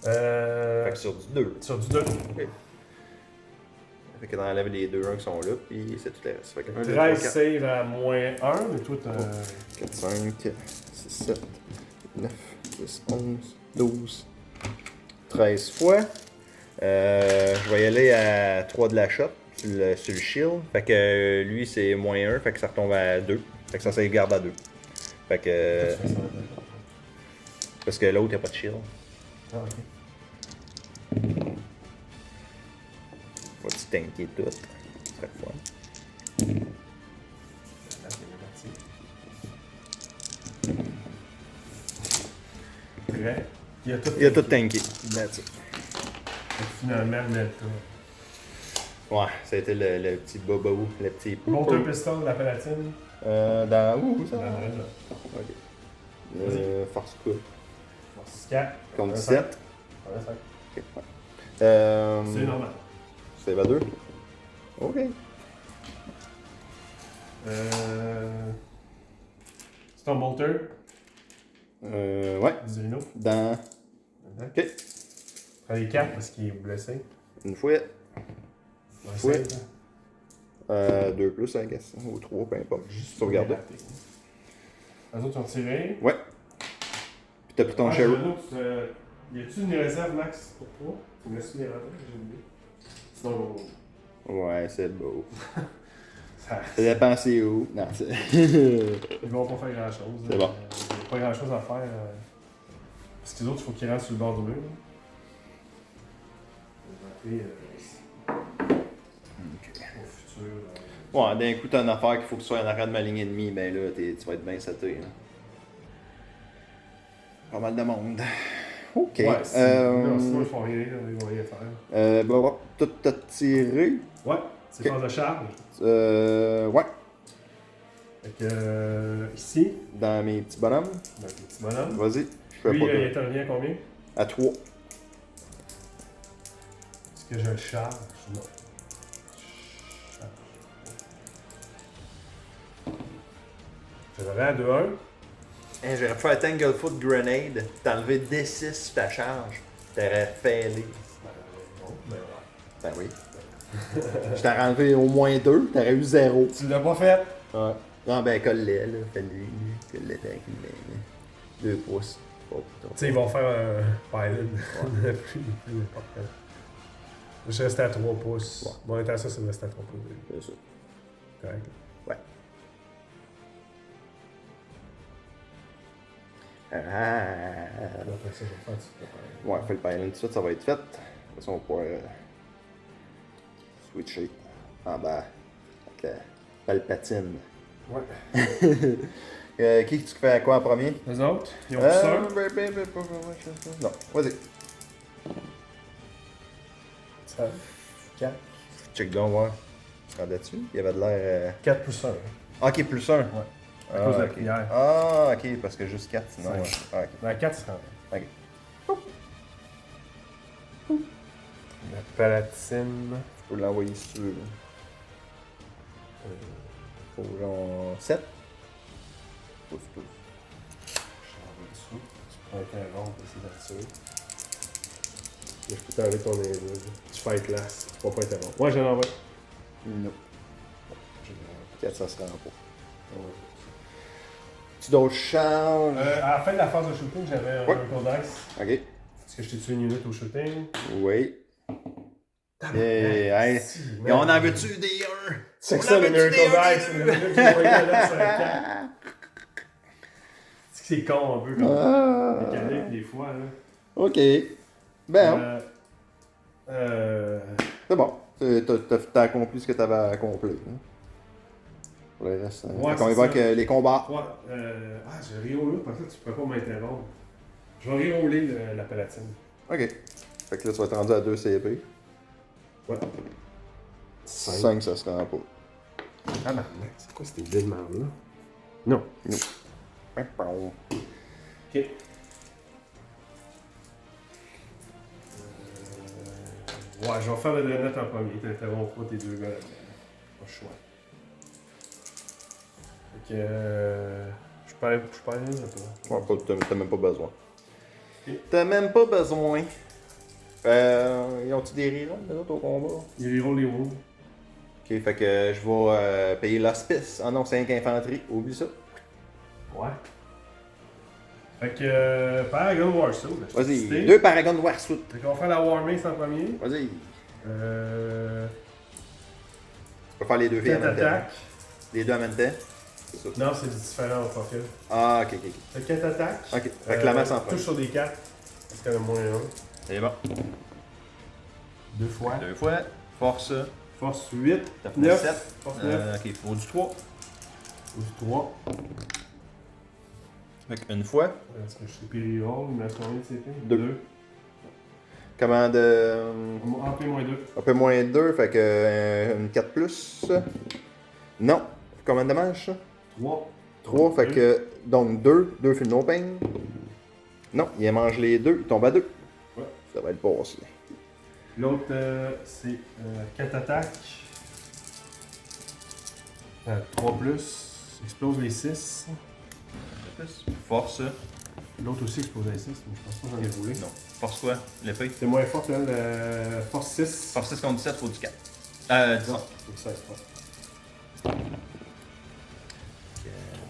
Fait que sur du 2. Sur du 2. Fait que dans la les 2 1 qui sont là, puis c'est tout le reste. Fait que 1, 2, 3, 13 4. save à moins 1, mais toi, t'as. 4, 5, 6, 7, 9, 10, 11, 12, 13 fois. Je vais y aller à 3 de la shot sur le shield. Fait que lui c'est moins 1, fait que ça retombe à 2. Fait que ça garde à 2. Fait que. Parce que l'autre il a pas de shield. Ah, ok. Va te tanker tout. Ce serait fun. Là, c'est bien parti. Prêt. Il a tout tanké. That's it. Fait que finalement, le melta. Ouais, ça a été le petit bobo, le petit. Bolter pistol, la palatine. Dans où ça? Dans le reste, là. Ok. Force quoi? Force 4. Contre 17. Ouais, 5. Ok, ouais. C'est normal. C'est à 2. Ok. Stormbolter. Ouais. Zerino. Dans. Ok. Prends les 4 parce qu'il est blessé. Une fois. Ouais, Ouais. save. 2 plus, I guess. Ou 3, peu importe. Juste Sauvegarder. pour les rater. Les autres ont tiré. Ouais. Puis t'as pris ton Ah, share. j'ai un autre, y a-tu une réserve max pour toi? Tu me laisses les rater, j'ai oublié. Sinon, Ouais, c'est beau. ça, Ça dépend c'est où. Non, c'est. ils vont pas faire grand chose. C'est bon. Il n'y a pas grand chose à faire. Parce que les autres, il faut qu'ils rentrent sur le bord du mur. Et, au futur. Ouais, d'un coup, t'as une affaire qu'il faut que tu sois en arrière de ma ligne ennemie, ben là, tu vas être bien sauté. Hein. Pas mal de monde. Ok. Ouais, sinon ils font rien, ils vont rien faire. Bon, tout t'as tiré. Ouais, c'est Ok. phase de charge. Ouais. Fait que ici, Dans mes petits bonhommes. dans les petits bonhommes. Vas-y. fais Lui, pas il de... intervient à combien? À 3. Est-ce que je le charge? Non. Charge. Je l'aurais à 2-1. Hey, j'aurais pu faire Tanglefoot Grenade, t'enlever D6 sur ta charge, t'aurais failé. Non, ben ouais. Ben oui. Je t'aurais enlevé au moins 2, t'aurais eu 0. Tu l'as pas fait? Ouais. Non, ben colle-les, là. Fais-les. Colle-les tranquillement. 2 pouces. Oh, putain. Tu sais, ils vont faire un Python. Plus n'importe quoi. Je restais à 3 pouces. Ouais. Bon, on était à ça, c'est de rester à 3 pouces. C'est ça. Correct. Ouais. Ah. Après ça, je vais faire du Ouais, fais le pylon tout de suite, ça va être fait. De toute façon, on va pouvoir switcher en bas avec la Palpatine. Ouais. Qui tu fais à quoi en premier? Les autres, ils ont plus ça. Non, vas-y. Ça. 4. Check donc, voir. Tu te rendais dessus? Il y avait de l'air. 4 plus 1. Ok, plus 1. Ouais. À cause de la ok. prière. Ah, ok, parce que juste 4, sinon. Cinq. Ouais. Ah, ok. La 4 sera. Ok. La palatine. Je peux l'envoyer sur. Faut genre 7. Pousse. Je l'envoie dessous. Tu prends un rond pour essayer d'assurer. Je peux t'enlever ton invisible. Tu fais classe. Tu vas pas être rond. Ouais, je l'envoie. Non. Je l'envoie. 4, ça sera en pas. Tu dois charge. À la fin de la phase de shooting, j'avais un Ouais. tour dice. Ok. Est-ce que je t'ai tué une unité au shooting? Oui. Hey, Hey. Et on en veut-tu des 1? C'est On ça en le veut-tu Miracle des un, Dice, des le deux? Miracle que je voyais là sur un 4. C'est con un peu comme mécanique des fois. Là. Ok. Ben, c'est bon. T'as accompli ce que t'avais accompli. Hein. Pour le reste, Ouais, on c'est évoque ça. les combats. Ouais, j'ai reroulé, parce que tu peux pas m'interrompre. Je vais rerouler la palatine. Ok. Fait que là, tu vas être rendu à 2 CP. Ouais. 5, ça sera en pas. Ah bah, c'est quoi cette idée de merde là? Non. Ok. Ouais, je vais faire le Dreadnought en premier. T'interromps pas tes deux gars là-dedans. Pas le choix. Fait que. Je perds un peu. Ouais, t'as même pas besoin. Ok. T'as même pas besoin. Ils ont-tu des reruns, les autres, au combat? Il reroule les roues. Ok, fait que je vais payer l'hospice. Ah non, 5 infanterie. Oublie ça. Ouais. Fait que. Paragon Warsaw. Vas-y, 2 Paragon Warsuit. Fait qu'on va faire la War Mace en premier. Vas-y. On va faire les deux filles en 4 même temps. attaques. Les deux en même temps. C'est ça. Non, c'est différent au profil. Ah, ok. Fait 4 attaques. Ok, fait que la masse en touche premier. sur des 4. Parce qu'elle a moins 1. C'est bon. 2 fois. 2 fois. Force. Force 8. T'as fait 9. 7. Force 9. Ok, faut du 3. Ou 3. Fait qu'une fois. Est-ce que je suis périroll? Il me reste combien de CP? Deux. Commande. AP moins 2. Un peu moins 2, fait que une 4 plus. Non. Combien de dommages ça? 3. 3, fait que. Donc 2. 2 fait no pain. Non, il mange les 2, il tombe à 2. Ouais. Ça va être passé. L'autre, c'est 4 attaques. 3 plus. Explose les 6. Force. L'autre aussi explose les 6, mais je pense pas que j'en ai roulé. Non. Force quoi? L'épée. C'est moins fort que la force 6. Force 6 contre 17, faut du 4. 10. Non, c'est 16 pas.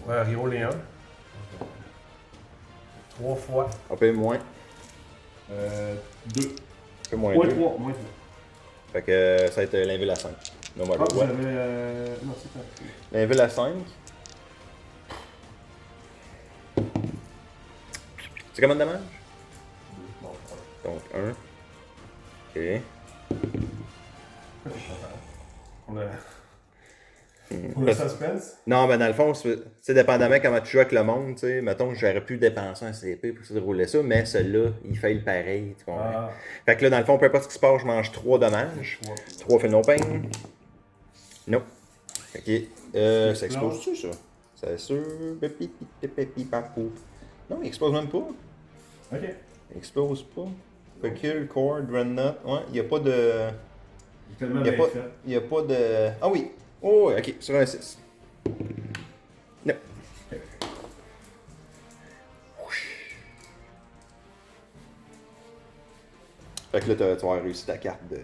Ouais, reroll les 1. 3 fois. On paye moins. 2. Un peu moins Moins 2. 3. Moins 3. Fait que ça va être l'inville à 5. No matter Ah, what. j'avais. Non, c'est pas. L'inville à 5. C'est combien de dommages? Bon, Donc 1. Ok. on a. Pour le suspense. Non, ben dans le fond, c'est dépendamment comment tu joues avec le monde, tu sais. Mettons, j'aurais pu dépenser un CP pour essayer de rouler ça, mais celui-là, il fait le pareil, tu comprends? Ah, Fait que là, dans le fond, peu importe ce qui se passe, je mange 3 dommages. 3. 3 fait no pain. Non. Ok. Ça explose-tu, ça? C'est sûr. Pépi, papou. Non, il explose même pas. Ok. Explose pas. Fait kill, core, dreadnought. Ouais, il n'y a pas de. Il est tellement Il n'y a, bien pas... fait. y a pas de. Ah oui! Oh, ouais, ok, sur un 6. Non. Fait que là, tu vas avoir réussi ta carte de.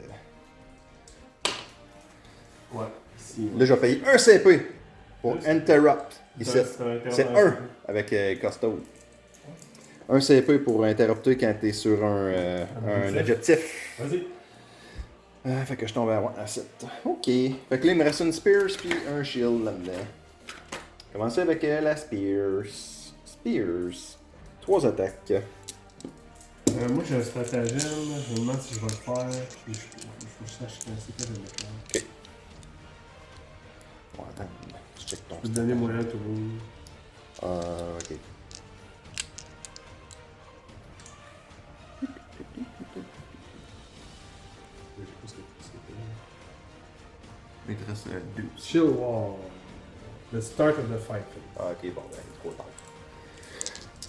Ouais. Ici. Là, je vais payer un CP pour Juste. Interrupt. Ici. C'est C'est 1 avec Custode. Un CP pour interrupter quand t'es sur un objectif. Vas-y. Fait que je tombe à 7. Ok. Fait que là, il me reste une Spears puis un Shield là-dedans. Commencer avec la Spears. Spears. 3 attaques. Moi, j'ai un stratagème. Je me demande si je vais le faire. Puis il faut que je sache c'est quoi le mettre là. Ok. Bon, attends. Je check ton. Je peux te donner moyen tout le monde. Ok. Il te reste 12. Chill Wall. The start of the fight. Ah, ok, bon, ben, trop tard.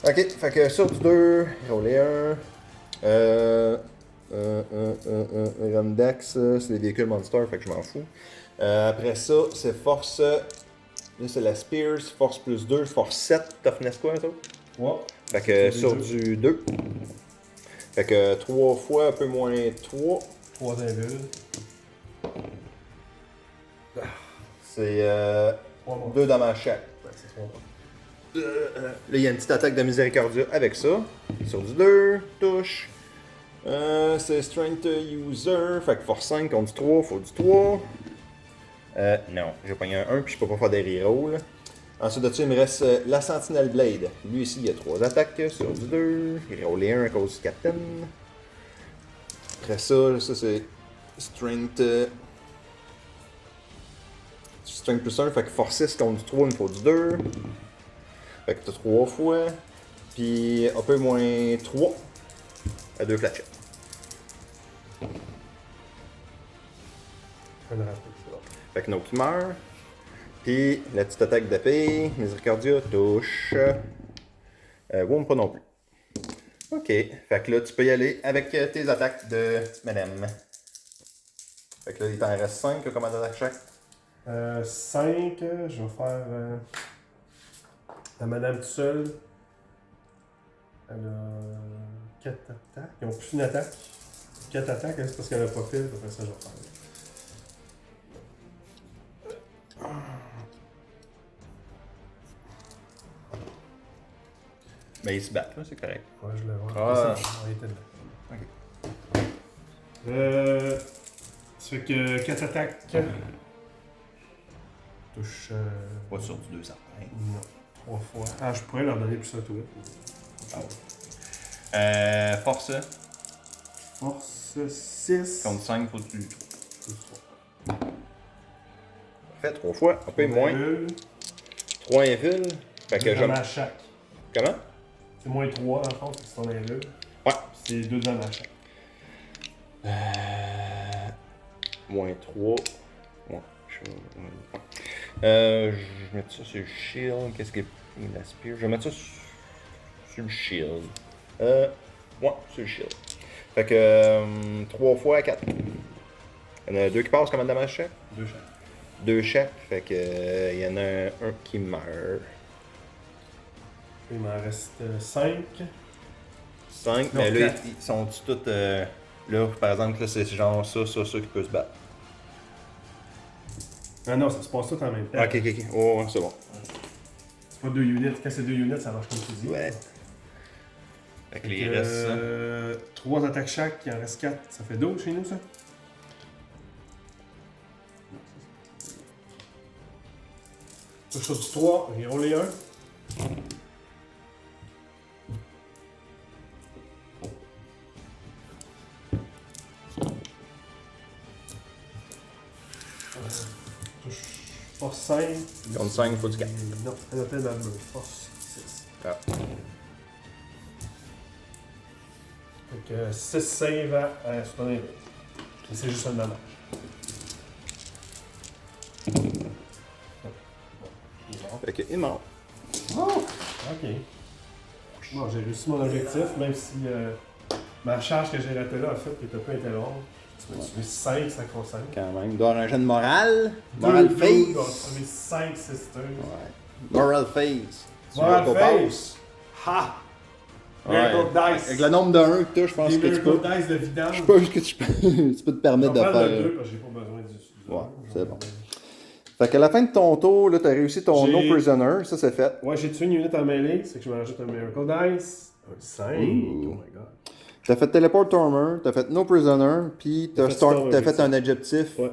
Ok, fait que sur du 2, roller 1. Rundex, c'est des véhicules monster, fait que je m'en fous. Après ça, c'est force. Là, c'est la Spears, force plus 2, force 7. Toughness quoi, ça? Ouais. Fait que sur du 2. Fait que 3 fois, un peu moins 3. 3 invuls. C'est 2 dommages chaque. Ouais, c'est 3 Là, il y a une petite attaque de miséricordia avec ça. Sur du 2, touche. C'est Strength User. Fait que force 5 contre du 3, faut du 3. Non, j'ai pogné un 1 puis je peux pas faire des rerolls. Ensuite de ça, il me reste la Sentinel Blade. Lui ici, il y a 3 attaques sur du 2. Il roulé 1 à cause du Captain. Après ça c'est Strength. Strength plus 1, fait que force 6 contre du 3, il me faut du 2. Fait que t'as 3 fois. Puis un peu moins 3 à 2 flatchets. Fait que no qui meurt. Puis la petite attaque d'épée, Miséricordia, touche. Wound pas non plus. Ok, fait que là tu peux y aller avec tes attaques de madame. Fait que là il t'en reste 5, comment d'attaque chaque? 5, je vais faire la madame toute seule. Elle a 4 attaques. Ils ont plus une attaque. 4 attaques, hein, c'est parce qu'elle a pas fil. Après ça, je vais faire. Ben ils se battent là, c'est correct. Ouais, je le vois. Ah. On était dedans. Ok. Ça fait que 4 attaques. Touche. Pas sur du 2 certain. Non. 3 fois. Ah, je pourrais leur donner plus à toi. Ah ouais. Force. Force 6. Contre 5, faut du 3. Plus 3. Fait 3 fois, un peu moins. Invuls. 3 invuls. Fait que Deux je. dommages chaque. Comment? C'est moins 3 dans le fond, c'est ton invul. Ouais. C'est 2 dommages chaque. Moins 3. Ouais. Je vais mettre ça sur le shield. Qu'est-ce qui est la spear? Je vais mettre ça sur le shield. Ouais, sur le shield. Fait que 3 fois 4. Il y en a 2 qui passent comme un dommage chaque. 2 chaque. 2 chaque. Fait que il y en a un qui meurt. Il m'en reste 5. 5, Non, mais là, quatre. ils sont tous. Là, par exemple, là, c'est genre ça qui peut se battre. Ah non, ça se passe tout en même temps. Ok. Oh, ouais, c'est bon. C'est pas 2 units. Quand c'est 2 units, ça marche comme tu dis. Ouais. Fait que les Fait restes. 3 attaques chaque, il en reste 4. Ça fait 12 chez nous, ça? Touche sur du 3, reroll les 1. Touche force 5. Contre 5, faut du 4. Non, elle appelle dans le mur. Force 6. Ah. Fait que 6 save à sur ton invul. Et c'est juste un dommage. Il est mort. Fait que il est mort. Oh! Ok. Bon, j'ai réussi mon objectif, même si ma charge que j'ai ratée là, en fait, qui était pas été longue. Tu m'as tué 5, 5 contre 5. Quand même. Il doit y avoir un jeu de morale. Moral phase. Tu m'as tué 5 sisters. Ouais. Moral phase. Moral Tu phase. Ha! Ouais. Miracle Dice. Avec le nombre de 1 que tu as, je pense Des que tu peux. Miracle Dice de vidange. Je pense que tu peux te permettre de Je vais prendre faire. le 2 parce que j'ai pas besoin du Ouais, c'est bon. Fait qu'à la fin de ton tour, là, t'as réussi ton No Prisoner, ça c'est fait. Ouais, j'ai tué une unité en mêlée, c'est que je me rajoute un Miracle Dice. Un 5. Oh my god. T'as fait Teleport Armor, t'as fait No Prisoner, puis t'as fait un objectif. Ouais.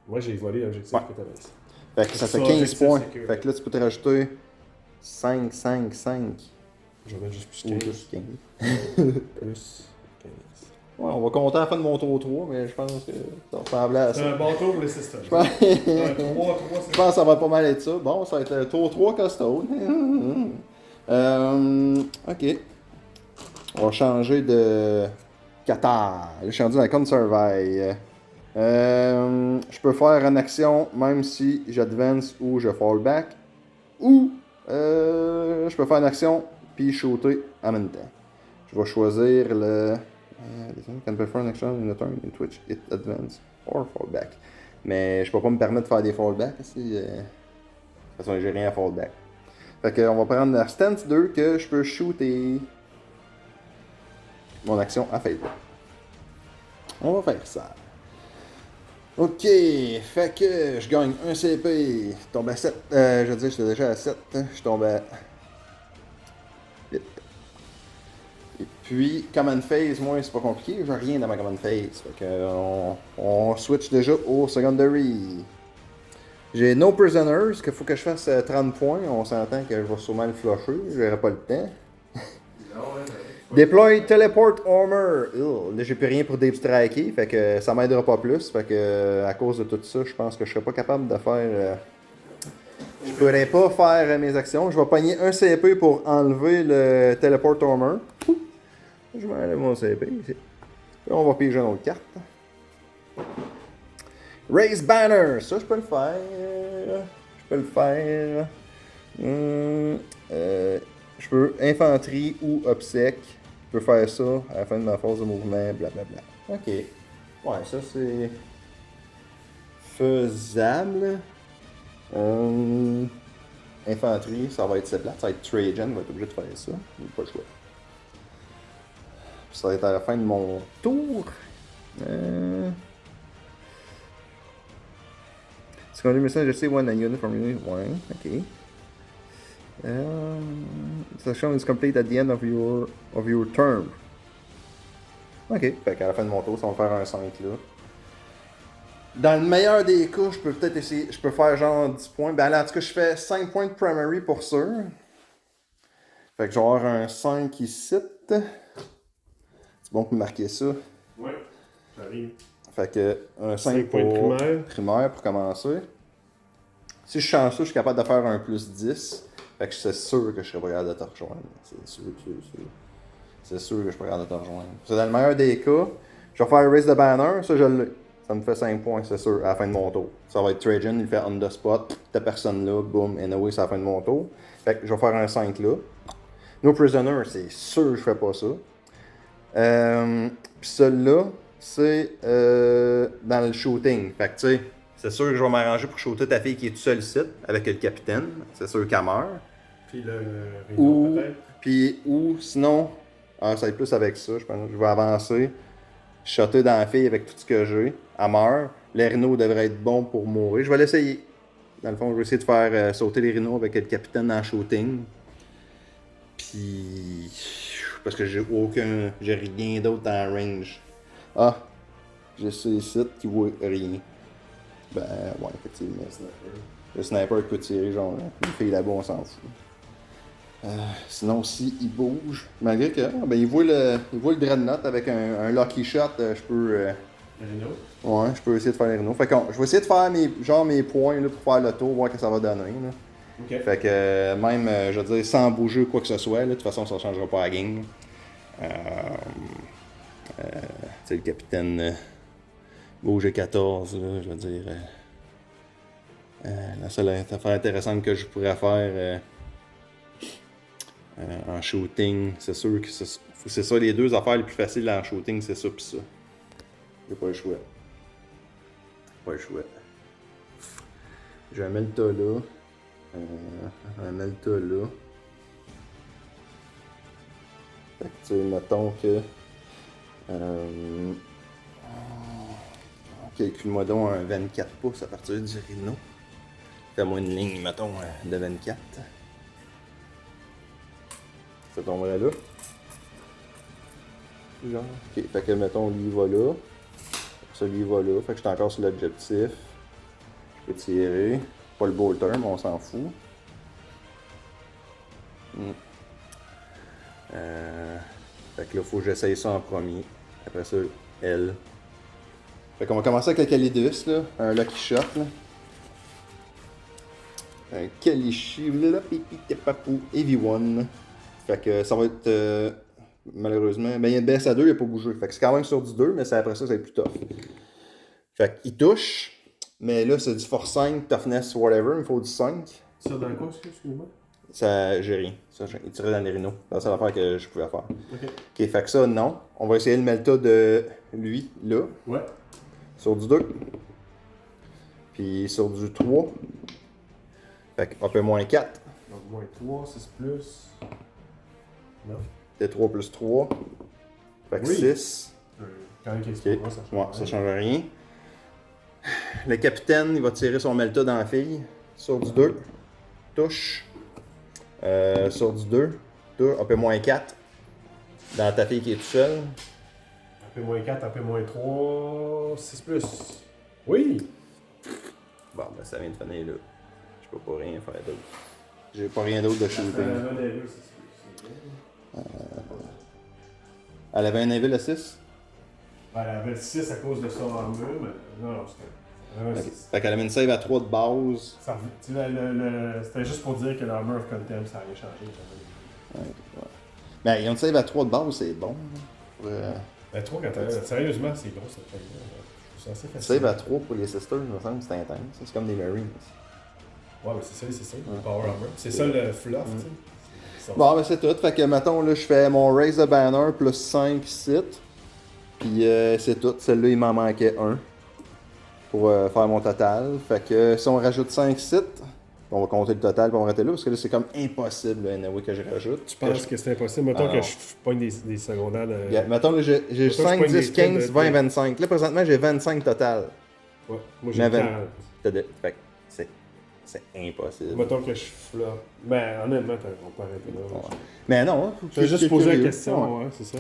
Moi j'ai volé l'objectif que t'avais. Fait que ça fait 15 points. Fait que là, tu peux te rajouter 5, 5, 5. Je vais mettre juste plus Ou 15. juste 15. Plus 15. Ouais, on va compter à la fin de mon tour 3, mais je pense que ça ressemblait à ça. C'est un bon tour pour les sisters. Je pense... Je je pense que ça va pas mal être ça. Bon, ça va être tour 3 costaud. Ok. On va changer de Qatar. Là, je suis rendu dans la Conservaille. Je peux faire une action même si j'advance ou je fall back. Ou je peux faire une action puis shooter en même temps. Je vais choisir le. Can perform an action in a turn in Twitch, it advance or fall back. Mais je peux pas me permettre de faire des fallbacks. De toute façon, j'ai rien à fallback. Fait que on va prendre la stance 2 que je peux shooter mon action à fade. On va faire ça. Ok, fait que je gagne un CP. Je tombe à 7. Je veux dire, j'étais déjà à 7. Je tombe à 8. Et puis, Command Phase, moi, c'est pas compliqué. J'ai rien dans ma Command Phase. Fait que on switch déjà au Secondary. J'ai No Prisoners, qu'il faut que je fasse 30 points. On s'entend que je vais sûrement le flusher. J'aurai pas le temps. Deploy Teleport Armor. Là, j'ai plus rien pour Deep Striker, fait que ça m'aidera pas plus. Fait que, à cause de tout ça, je pense que je serais pas capable de faire. Je pourrais pas faire mes actions. Je vais pogner un CP pour enlever le Teleport Armor. Je m'enlève mon CP ici. Puis on va piger une autre carte. Raise Banner. Ça, je peux le faire. Je peux le faire. Je peux infanterie ou obsèque. Je peux faire ça à la fin de ma phase de mouvement, blablabla. Ok. Ouais, ça c'est faisable. Infanterie, ça va être cette plate. Ça va être Trajan, va être obligé de faire ça. Il pas le choix. Puis ça va être à la fin de mon tour. Secondary message, je sais one unit from unit. Ouais, ok. Session is complete at the end of your term. Ok, fait qu'à la fin de mon tour, ça va me faire un 5 là. Dans le meilleur des cas, je peux peut-être essayer. Je peux faire genre 10 points. Ben là, en tout cas, je fais 5 points de primary pour sûr. Fait que je vais avoir un 5 ici. C'est bon pour marquer ça. Ouais, j'arrive. Fait que un 5 points pour de primaire pour commencer. Si je change ça, je suis capable de faire un plus 10. Fait que c'est sûr que je serais pas capable de te rejoindre. C'est sûr. C'est sûr que je suis pas capable de te rejoindre. C'est dans le meilleur des cas. Je vais faire Raise the Banner, ça je l'ai. Ça me fait 5 points, c'est sûr, à la fin de mon tour. Ça va être Trajan, il fait on the spot, t'as personne là, boum, anyway, c'est à la fin de mon tour. Fait que je vais faire un 5 là. No Prisoner, c'est sûr que je fais pas ça. Puis celui-là, c'est dans le shooting. Fait que tu sais, c'est sûr que je vais m'arranger pour shooter ta fille qui est toute seule ici, avec le capitaine. C'est sûr qu'elle meurt. Puis le Rhino, peut-être. Puis, ou sinon, ça va être plus avec ça, je pense. Je vais avancer, shotter dans la fille avec tout ce que j'ai. Elle meurt. Les rhinos devraient être bons pour mourir. Je vais l'essayer. Dans le fond, je vais essayer de faire sauter les rhinos avec le capitaine en shooting. Puis. Parce que j'ai rien d'autre en range. Ah! J'ai ça ici qui voit rien. Ben, ouais, effectivement. Le sniper peut tirer, genre, une fille là-bas, on s'en fout. Sinon, si il bouge, malgré que, ben, il voit le dreadnought avec un lucky shot, je peux. Ouais, je peux essayer de faire les rhinos. Fait que je vais essayer de faire mes points là, pour faire le tour, voir ce que ça va donner. Là. Okay. Fait que même, je veux dire, sans bouger ou quoi que ce soit, là, de toute façon, ça ne changera pas la game. Tu sais, le capitaine bouge 14, là, je veux dire. La seule affaire intéressante que je pourrais faire En shooting, c'est sûr que c'est ça les deux affaires les plus faciles en shooting, c'est ça pis ça. J'ai pas le choix. Pas le choix. Je vais mettre le tas là. Je vais mettre le tas là. Fait que tu sais, mettons que. Calcule-moi donc un 24 pouces à partir du Rhino. Fais-moi une ligne, mettons, de 24. Ça tomberait là. Genre. Ok, fait que mettons, lui il va là. Ça, lui il va là. Fait que je suis encore sur l'objectif. Je peux tirer. Pas le bolter, mais on s'en fout. Fait que là, faut que j'essaye ça en premier. Après ça, elle. Fait qu'on va commencer avec le Calidus, là. Un Lucky Shot, là. Un Kalishi, là, pipi, papou, EV1. Fait que ça va être. Malheureusement. Ben, il y a une baisse à 2, il n'a pas bougé. Fait que c'est quand même sur du 2, mais c'est après ça, c'est plus tough. Fait qu'il touche. Mais là, c'est du Force 5, Toughness, whatever. Il me faut du 5. Ça dans quoi, excuse-moi? Ça, j'ai rien. Ça, il tirait dans les rhinos. C'est la seule affaire que je pouvais faire. Ok. Ok, fait que ça, non. On va essayer le Melta de lui, là. Ouais. Sur du 2. Puis sur du 3. Fait que AP-4. Donc, moins 3, 6 plus. Non. T3 plus 3. Fait que Oui. 6. Quand même, qu'est-ce Ok. que ça change? Ouais, ça change rien. Le capitaine, il va tirer son Melta dans la fille. Sur du 2. Touche. Sur du 2. AP-4. Dans ta fille qui est tout seule. AP-4, AP-3, 6 plus. Oui! Bon, ben ça vient de finir là. Je peux pas rien faire d'autre. J'ai pas rien d'autre de shooting. Elle avait un invil à 6? Ben, elle avait 6 à cause de son armure, mais non, c'était. Okay. Fait qu'elle avait une save à 3 de base. C'était juste pour dire que l'armure of contempt, ça n'a rien changé. Ouais. Ben, ils ont une save à 3 de base, c'est bon. Ben, 3 quand sérieusement, c'est gros, ça fait. C'est assez facile. Save à 3 pour les sisters, il me semble que c'est intense. C'est comme des Marines. Ouais, mais c'est ça, le Power Armor. C'est ça le fluff, tu sais. Bon, ben c'est tout. Fait que, mettons, là, je fais mon Raise the Banner plus 5 sites. Puis c'est tout. Celle-là, il m'en manquait un pour faire mon total. Fait que si on rajoute 5 sites, on va compter le total puis on va arrêter là parce que là, c'est comme impossible, anyway, que je rajoute. Tu penses que c'est impossible? Mettons que je pogne des secondaires de. Yeah, mettons, là, j'ai 5, 10, 15, 20, 25. Là, présentement, j'ai 25 total. Ouais, moi j'ai 40. Fait que c'est impossible. Mettons que je floppe. Ben, honnêtement, on peut arrêter là. Ouais. Mais non, faut je vais juste poser la question, ouais, c'est ça.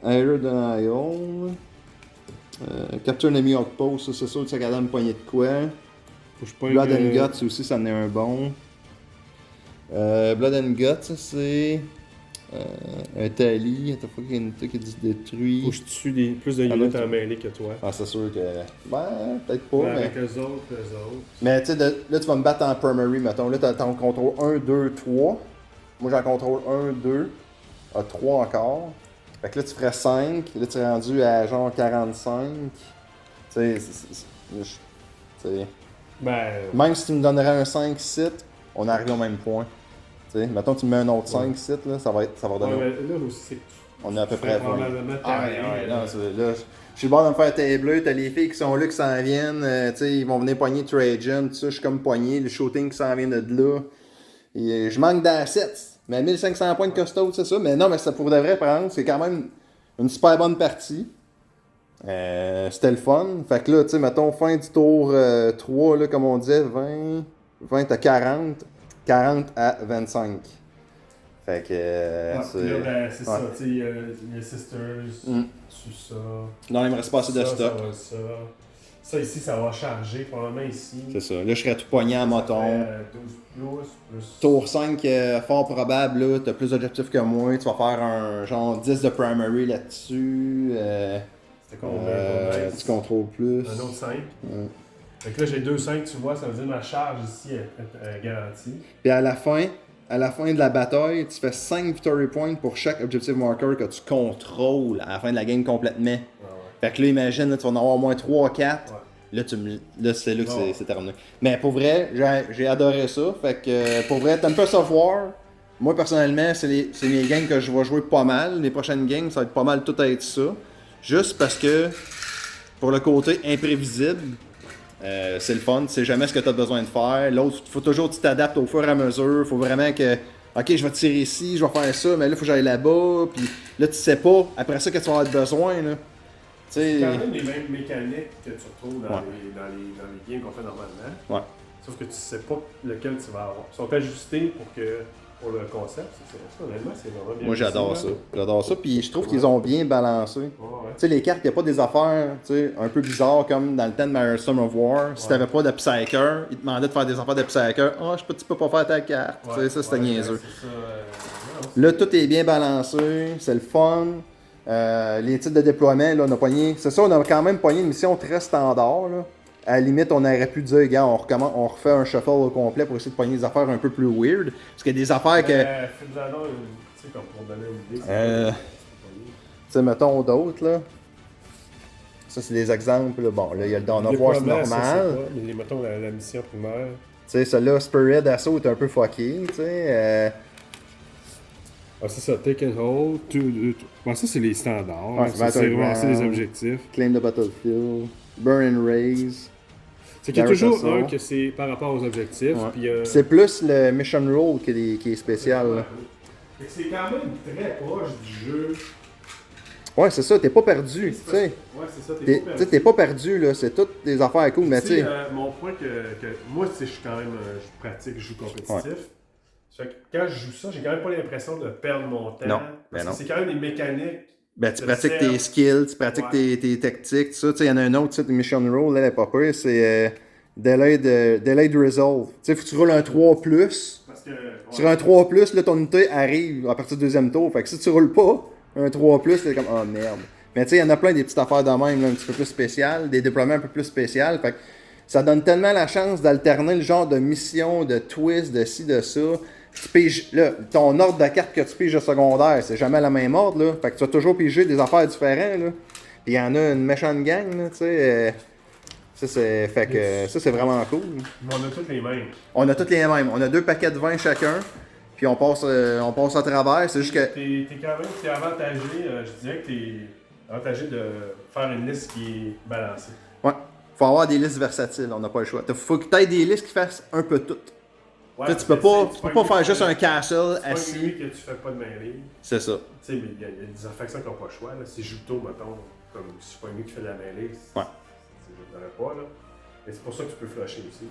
Air Denial. Capture Enemy Outpost, ça c'est sûr que ça garde une poignée de quoi. Faut que je pogne. Blood and Guts aussi, ça en est un bon. Blood and Guts, c'est. Un tally, t'as pas qu'il y a une unité qui est détruit. Faut que je tue plus de units en mêlée que toi. Ah, c'est sûr que. Ben, peut-être pas. Ouais, mais... avec eux autres. Mais tu sais, là, tu vas me battre en primary, mettons. Là, t'as ton contrôle 1, 2, 3. Moi, j'en contrôle 1, 2. 3 encore. Fait que là, tu ferais 5. Là, tu es rendu à genre 45. Tu sais, ben. même si tu me donnerais un 5 site, on arrive au même point. Tu sais, mettons, tu me mets un autre 5 sites, là, ça va redonner. Ouais, mais là aussi, on est à peu près à 20. Ah, ouais, non, là, je suis le bord de me faire tabler, t'as les filles qui sont là, qui s'en viennent, tu sais, ils vont venir pogner Trajan, tout ça, je suis comme pogné, le shooting qui s'en vient de là. Et je manque d'assets, mais 1500 points de costaud, c'est ça, mais non, mais ça pour de vrai prendre, c'est quand même une super bonne partie. C'était le fun, fait que là, tu sais, mettons, fin du tour 3, là, comme on disait, 20 à 40, 40 à 25. Fait que. c'est ça, tu sais, il y a les Sisters, tu ça. Non, il me reste pas assez de stock. Ça ici, ça va charger, probablement ici. C'est ça. Là, je serais tout pogné en moton. 12 plus. Tour 5, fort probable, là. T'as plus d'objectifs que moi. Tu vas faire un genre 10 de primary là-dessus. C'était combien? Tu contrôles plus. Un autre 5. Fait que là, j'ai 2-5, tu vois, ça veut dire que ma charge ici est garantie. Puis à la fin de la bataille, tu fais 5 victory points pour chaque objective marker que tu contrôles à la fin de la game complètement. Ouais. Fait que là, imagine, là, tu vas en avoir au moins 3-4. Ouais. Là, c'est là que c'est terminé. Mais pour vrai, j'ai adoré ça. Fait que pour vrai, Tempest of War, Moi, personnellement, c'est mes games que je vais jouer pas mal. Les prochaines games, ça va être pas mal tout à être ça. Juste parce que, pour le côté imprévisible, c'est le fun. Tu sais jamais ce que tu as besoin de faire. L'autre, il faut toujours que tu t'adaptes au fur et à mesure. Il faut vraiment que, OK, je vais tirer ici, je vais faire ça, mais là, il faut que j'aille là-bas. Puis là, tu sais pas, après ça, que tu vas avoir besoin. Là. C'est quand même les mêmes mécaniques que tu retrouves dans, Ouais. dans les games qu'on fait normalement. Ouais. Sauf que tu sais pas lequel tu vas avoir. Ils sont ajustés pour le concept. Ça, honnêtement, c'est vraiment bien. Moi, j'adore réussi, ça. là. J'adore ça. Puis je trouve qu'ils ont bien balancé. Ouais. Tu sais, les cartes, il n'y a pas des affaires tu sais, un peu bizarres comme dans le temps de Maelstrom of War. Si t'avais pas de Psyker, ils te demandaient de faire des affaires de Psyker. Ah, tu peux pas faire ta carte. Tu sais, ça, c'était niaiseux. C'est ça, Là, tout est bien balancé. C'est le fun. Les titres de déploiement, là, on a pogné. C'est ça, on a quand même pogné une mission très standard. Là. À la limite, on aurait pu dire, gars, on refait un shuffle au complet pour essayer de pogner des affaires un peu plus weird. Parce qu'il y a des affaires que. Fais-nous alors tu sais, comme pour donner une idée. Tu sais, mettons d'autres, là. Ça, c'est des exemples. Là. Bon, là, il y a le Dawn of War, c'est normal. Mais mettons la mission primaire. Tu sais, celui-là, Spirit Assault est un peu fucké, tu sais. Ah, c'est ça, Take and Hold. Bon, ça, c'est les standards. Ouais, c'est relancer des objectifs. Claim the Battlefield. Burn and Raise. C'est qu'il y a toujours Assault. un que c'est par rapport aux objectifs. Ouais. Puis, C'est plus le Mission Roll qui est spécial. Là. Fait que c'est quand même très proche du jeu. Ouais, c'est ça, t'es pas perdu, tu sais. Ouais, c'est ça, t'es pas perdu. T'es pas perdu, là, c'est toutes des affaires cool, mais tu sais. Mon point que moi, je suis quand même, je pratique, je joue compétitif. Fait que quand je joue ça, j'ai quand même pas l'impression de perdre mon temps. Non, parce non. que c'est quand même des mécaniques. Ben, tu pratiques tes skills, tu pratiques tes tactiques, tout ça. Tu sais, il y en a un autre, tu sais, Mission Roll, là, elle est pas pire, c'est Delayed Resolve. Tu sais, faut que tu roules un 3+. Parce que, Sur un 3+, là, ton unité arrive à partir du deuxième tour. Fait que si tu roules pas un 3+, t'es comme, oh merde. Mais tu sais, il y en a plein des petites affaires de même, là, un petit peu plus spéciales, des déploiements un peu plus spéciales. Fait que ça donne tellement la chance d'alterner le genre de mission, de twist, de ci, de ça. Tu piges, là, ton ordre de carte que tu piges au secondaire, c'est jamais la même ordre, là. Fait que tu vas toujours piger des affaires différentes, là. Puis il y en a une méchante gang, là, tu sais. Ça, c'est vraiment cool. Mais on a tous les mêmes. On a toutes les mêmes. On a 2 paquets de vin chacun. Puis on passe à travers. C'est juste que. T'es quand même avantagé, je dirais que t'es avantagé de faire une liste qui est balancée. Ouais. Faut avoir des listes versatiles, on n'a pas le choix. Faut que tu aies des listes qui fassent un peu tout. Ouais, tu peux pas faire juste un castle assis. C'est pas une nuit que tu fais pas de mêlée. C'est ça. Tu sais, mais il y a des affections qui n'ont pas le choix. Là. Si je joue tôt, mettons, comme si c'est pas une nuit qui fait de la mêlée, je n'aurais pas. Là. Mais c'est pour ça que tu peux flusher aussi.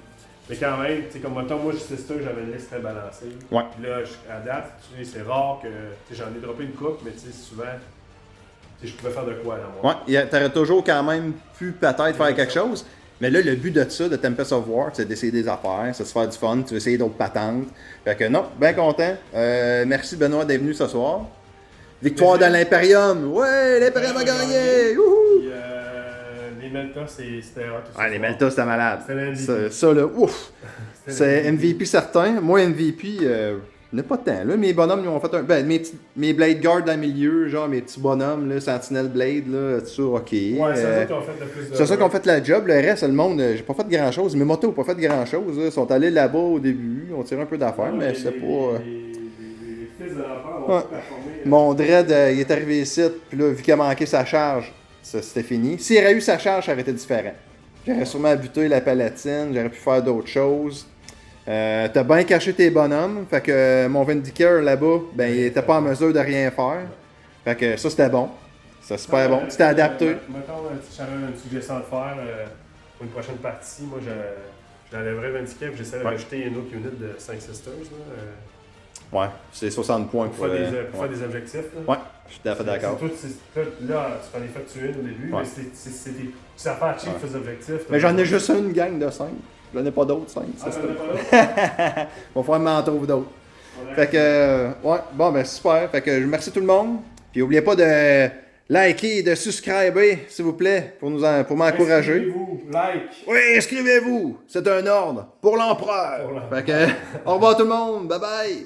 Mais quand même, tu sais, comme mettons, moi, je suis sister, j'avais une liste très balancée. Ouais. Puis là, à date, tu sais, c'est rare que. J'en ai droppé une coupe, mais tu sais, souvent, je pouvais faire de quoi dans moi. Ouais, t'aurais toujours quand même pu peut-être faire quelque chose. Mais là, le but de ça, de Tempest of War, c'est d'essayer des affaires, c'est de se faire du fun, tu veux essayer d'autres patentes. Fait que non, bien content. Merci Benoît d'être venu ce soir. Victoire dans l'Imperium! Ouais, l'Imperium a gagné! Wouhou! Puis, les Meltas, c'était hot aussi. Ah, les Meltas, c'était malade. C'était MVP. Ça, là, ouf! C'est MVP certain. Moi, MVP, n'est pas de temps. Là, mes bonhommes, ils ont fait un. Ben, mes Blade Guard dans le milieu, genre mes petits bonhommes, là, Sentinel Blade, là, tout ça, ok. Ouais, c'est ça qui ont fait le plus de. C'est ça qui ont fait la job. Le reste, le monde, j'ai pas fait grand chose. Mes motos ont pas fait grand chose. Ils sont allés là-bas au début, on tirait un peu d'affaires, mais c'est pas. Les fils de l'enfer ont performé. Mon Dread, il est arrivé ici, puis là, vu qu'il a manqué sa charge, c'était fini. S'il aurait eu sa charge, ça aurait été différent. J'aurais sûrement buté la palatine, j'aurais pu faire d'autres choses. T'as bien caché tes bonhommes, fait que mon Vindicator là-bas, ben il était pas en mesure de rien faire. Fait que ça c'était bon. C'est super bon. Tu t'es adapté. Mettons, si j'avais une suggestion à faire pour une prochaine partie, moi je l'enlèverais Vindicator, j'essaie de rajouter une autre unit de 5 Sisters. Ouais, c'est 60 points pour faire des objectifs. Là. Ouais, je suis tout à fait d'accord. Là, tu t'en es fait tuer au début, mais c'est à faire cheap les objectifs. Mais j'en ai juste une gang de 5. J'en ai pas d'autres 5. Ah, j'en ai pas d'autres? Va falloir m'en trouver d'autres. Fait que, ouais, bon, ben super. Fait que je remercie tout le monde. Puis n'oubliez pas de liker et de subscriber, s'il vous plaît, pour m'encourager. Inscrivez-vous, like. Oui, inscrivez-vous. C'est un ordre pour l'empereur. Fait que, au revoir tout le monde. Bye bye.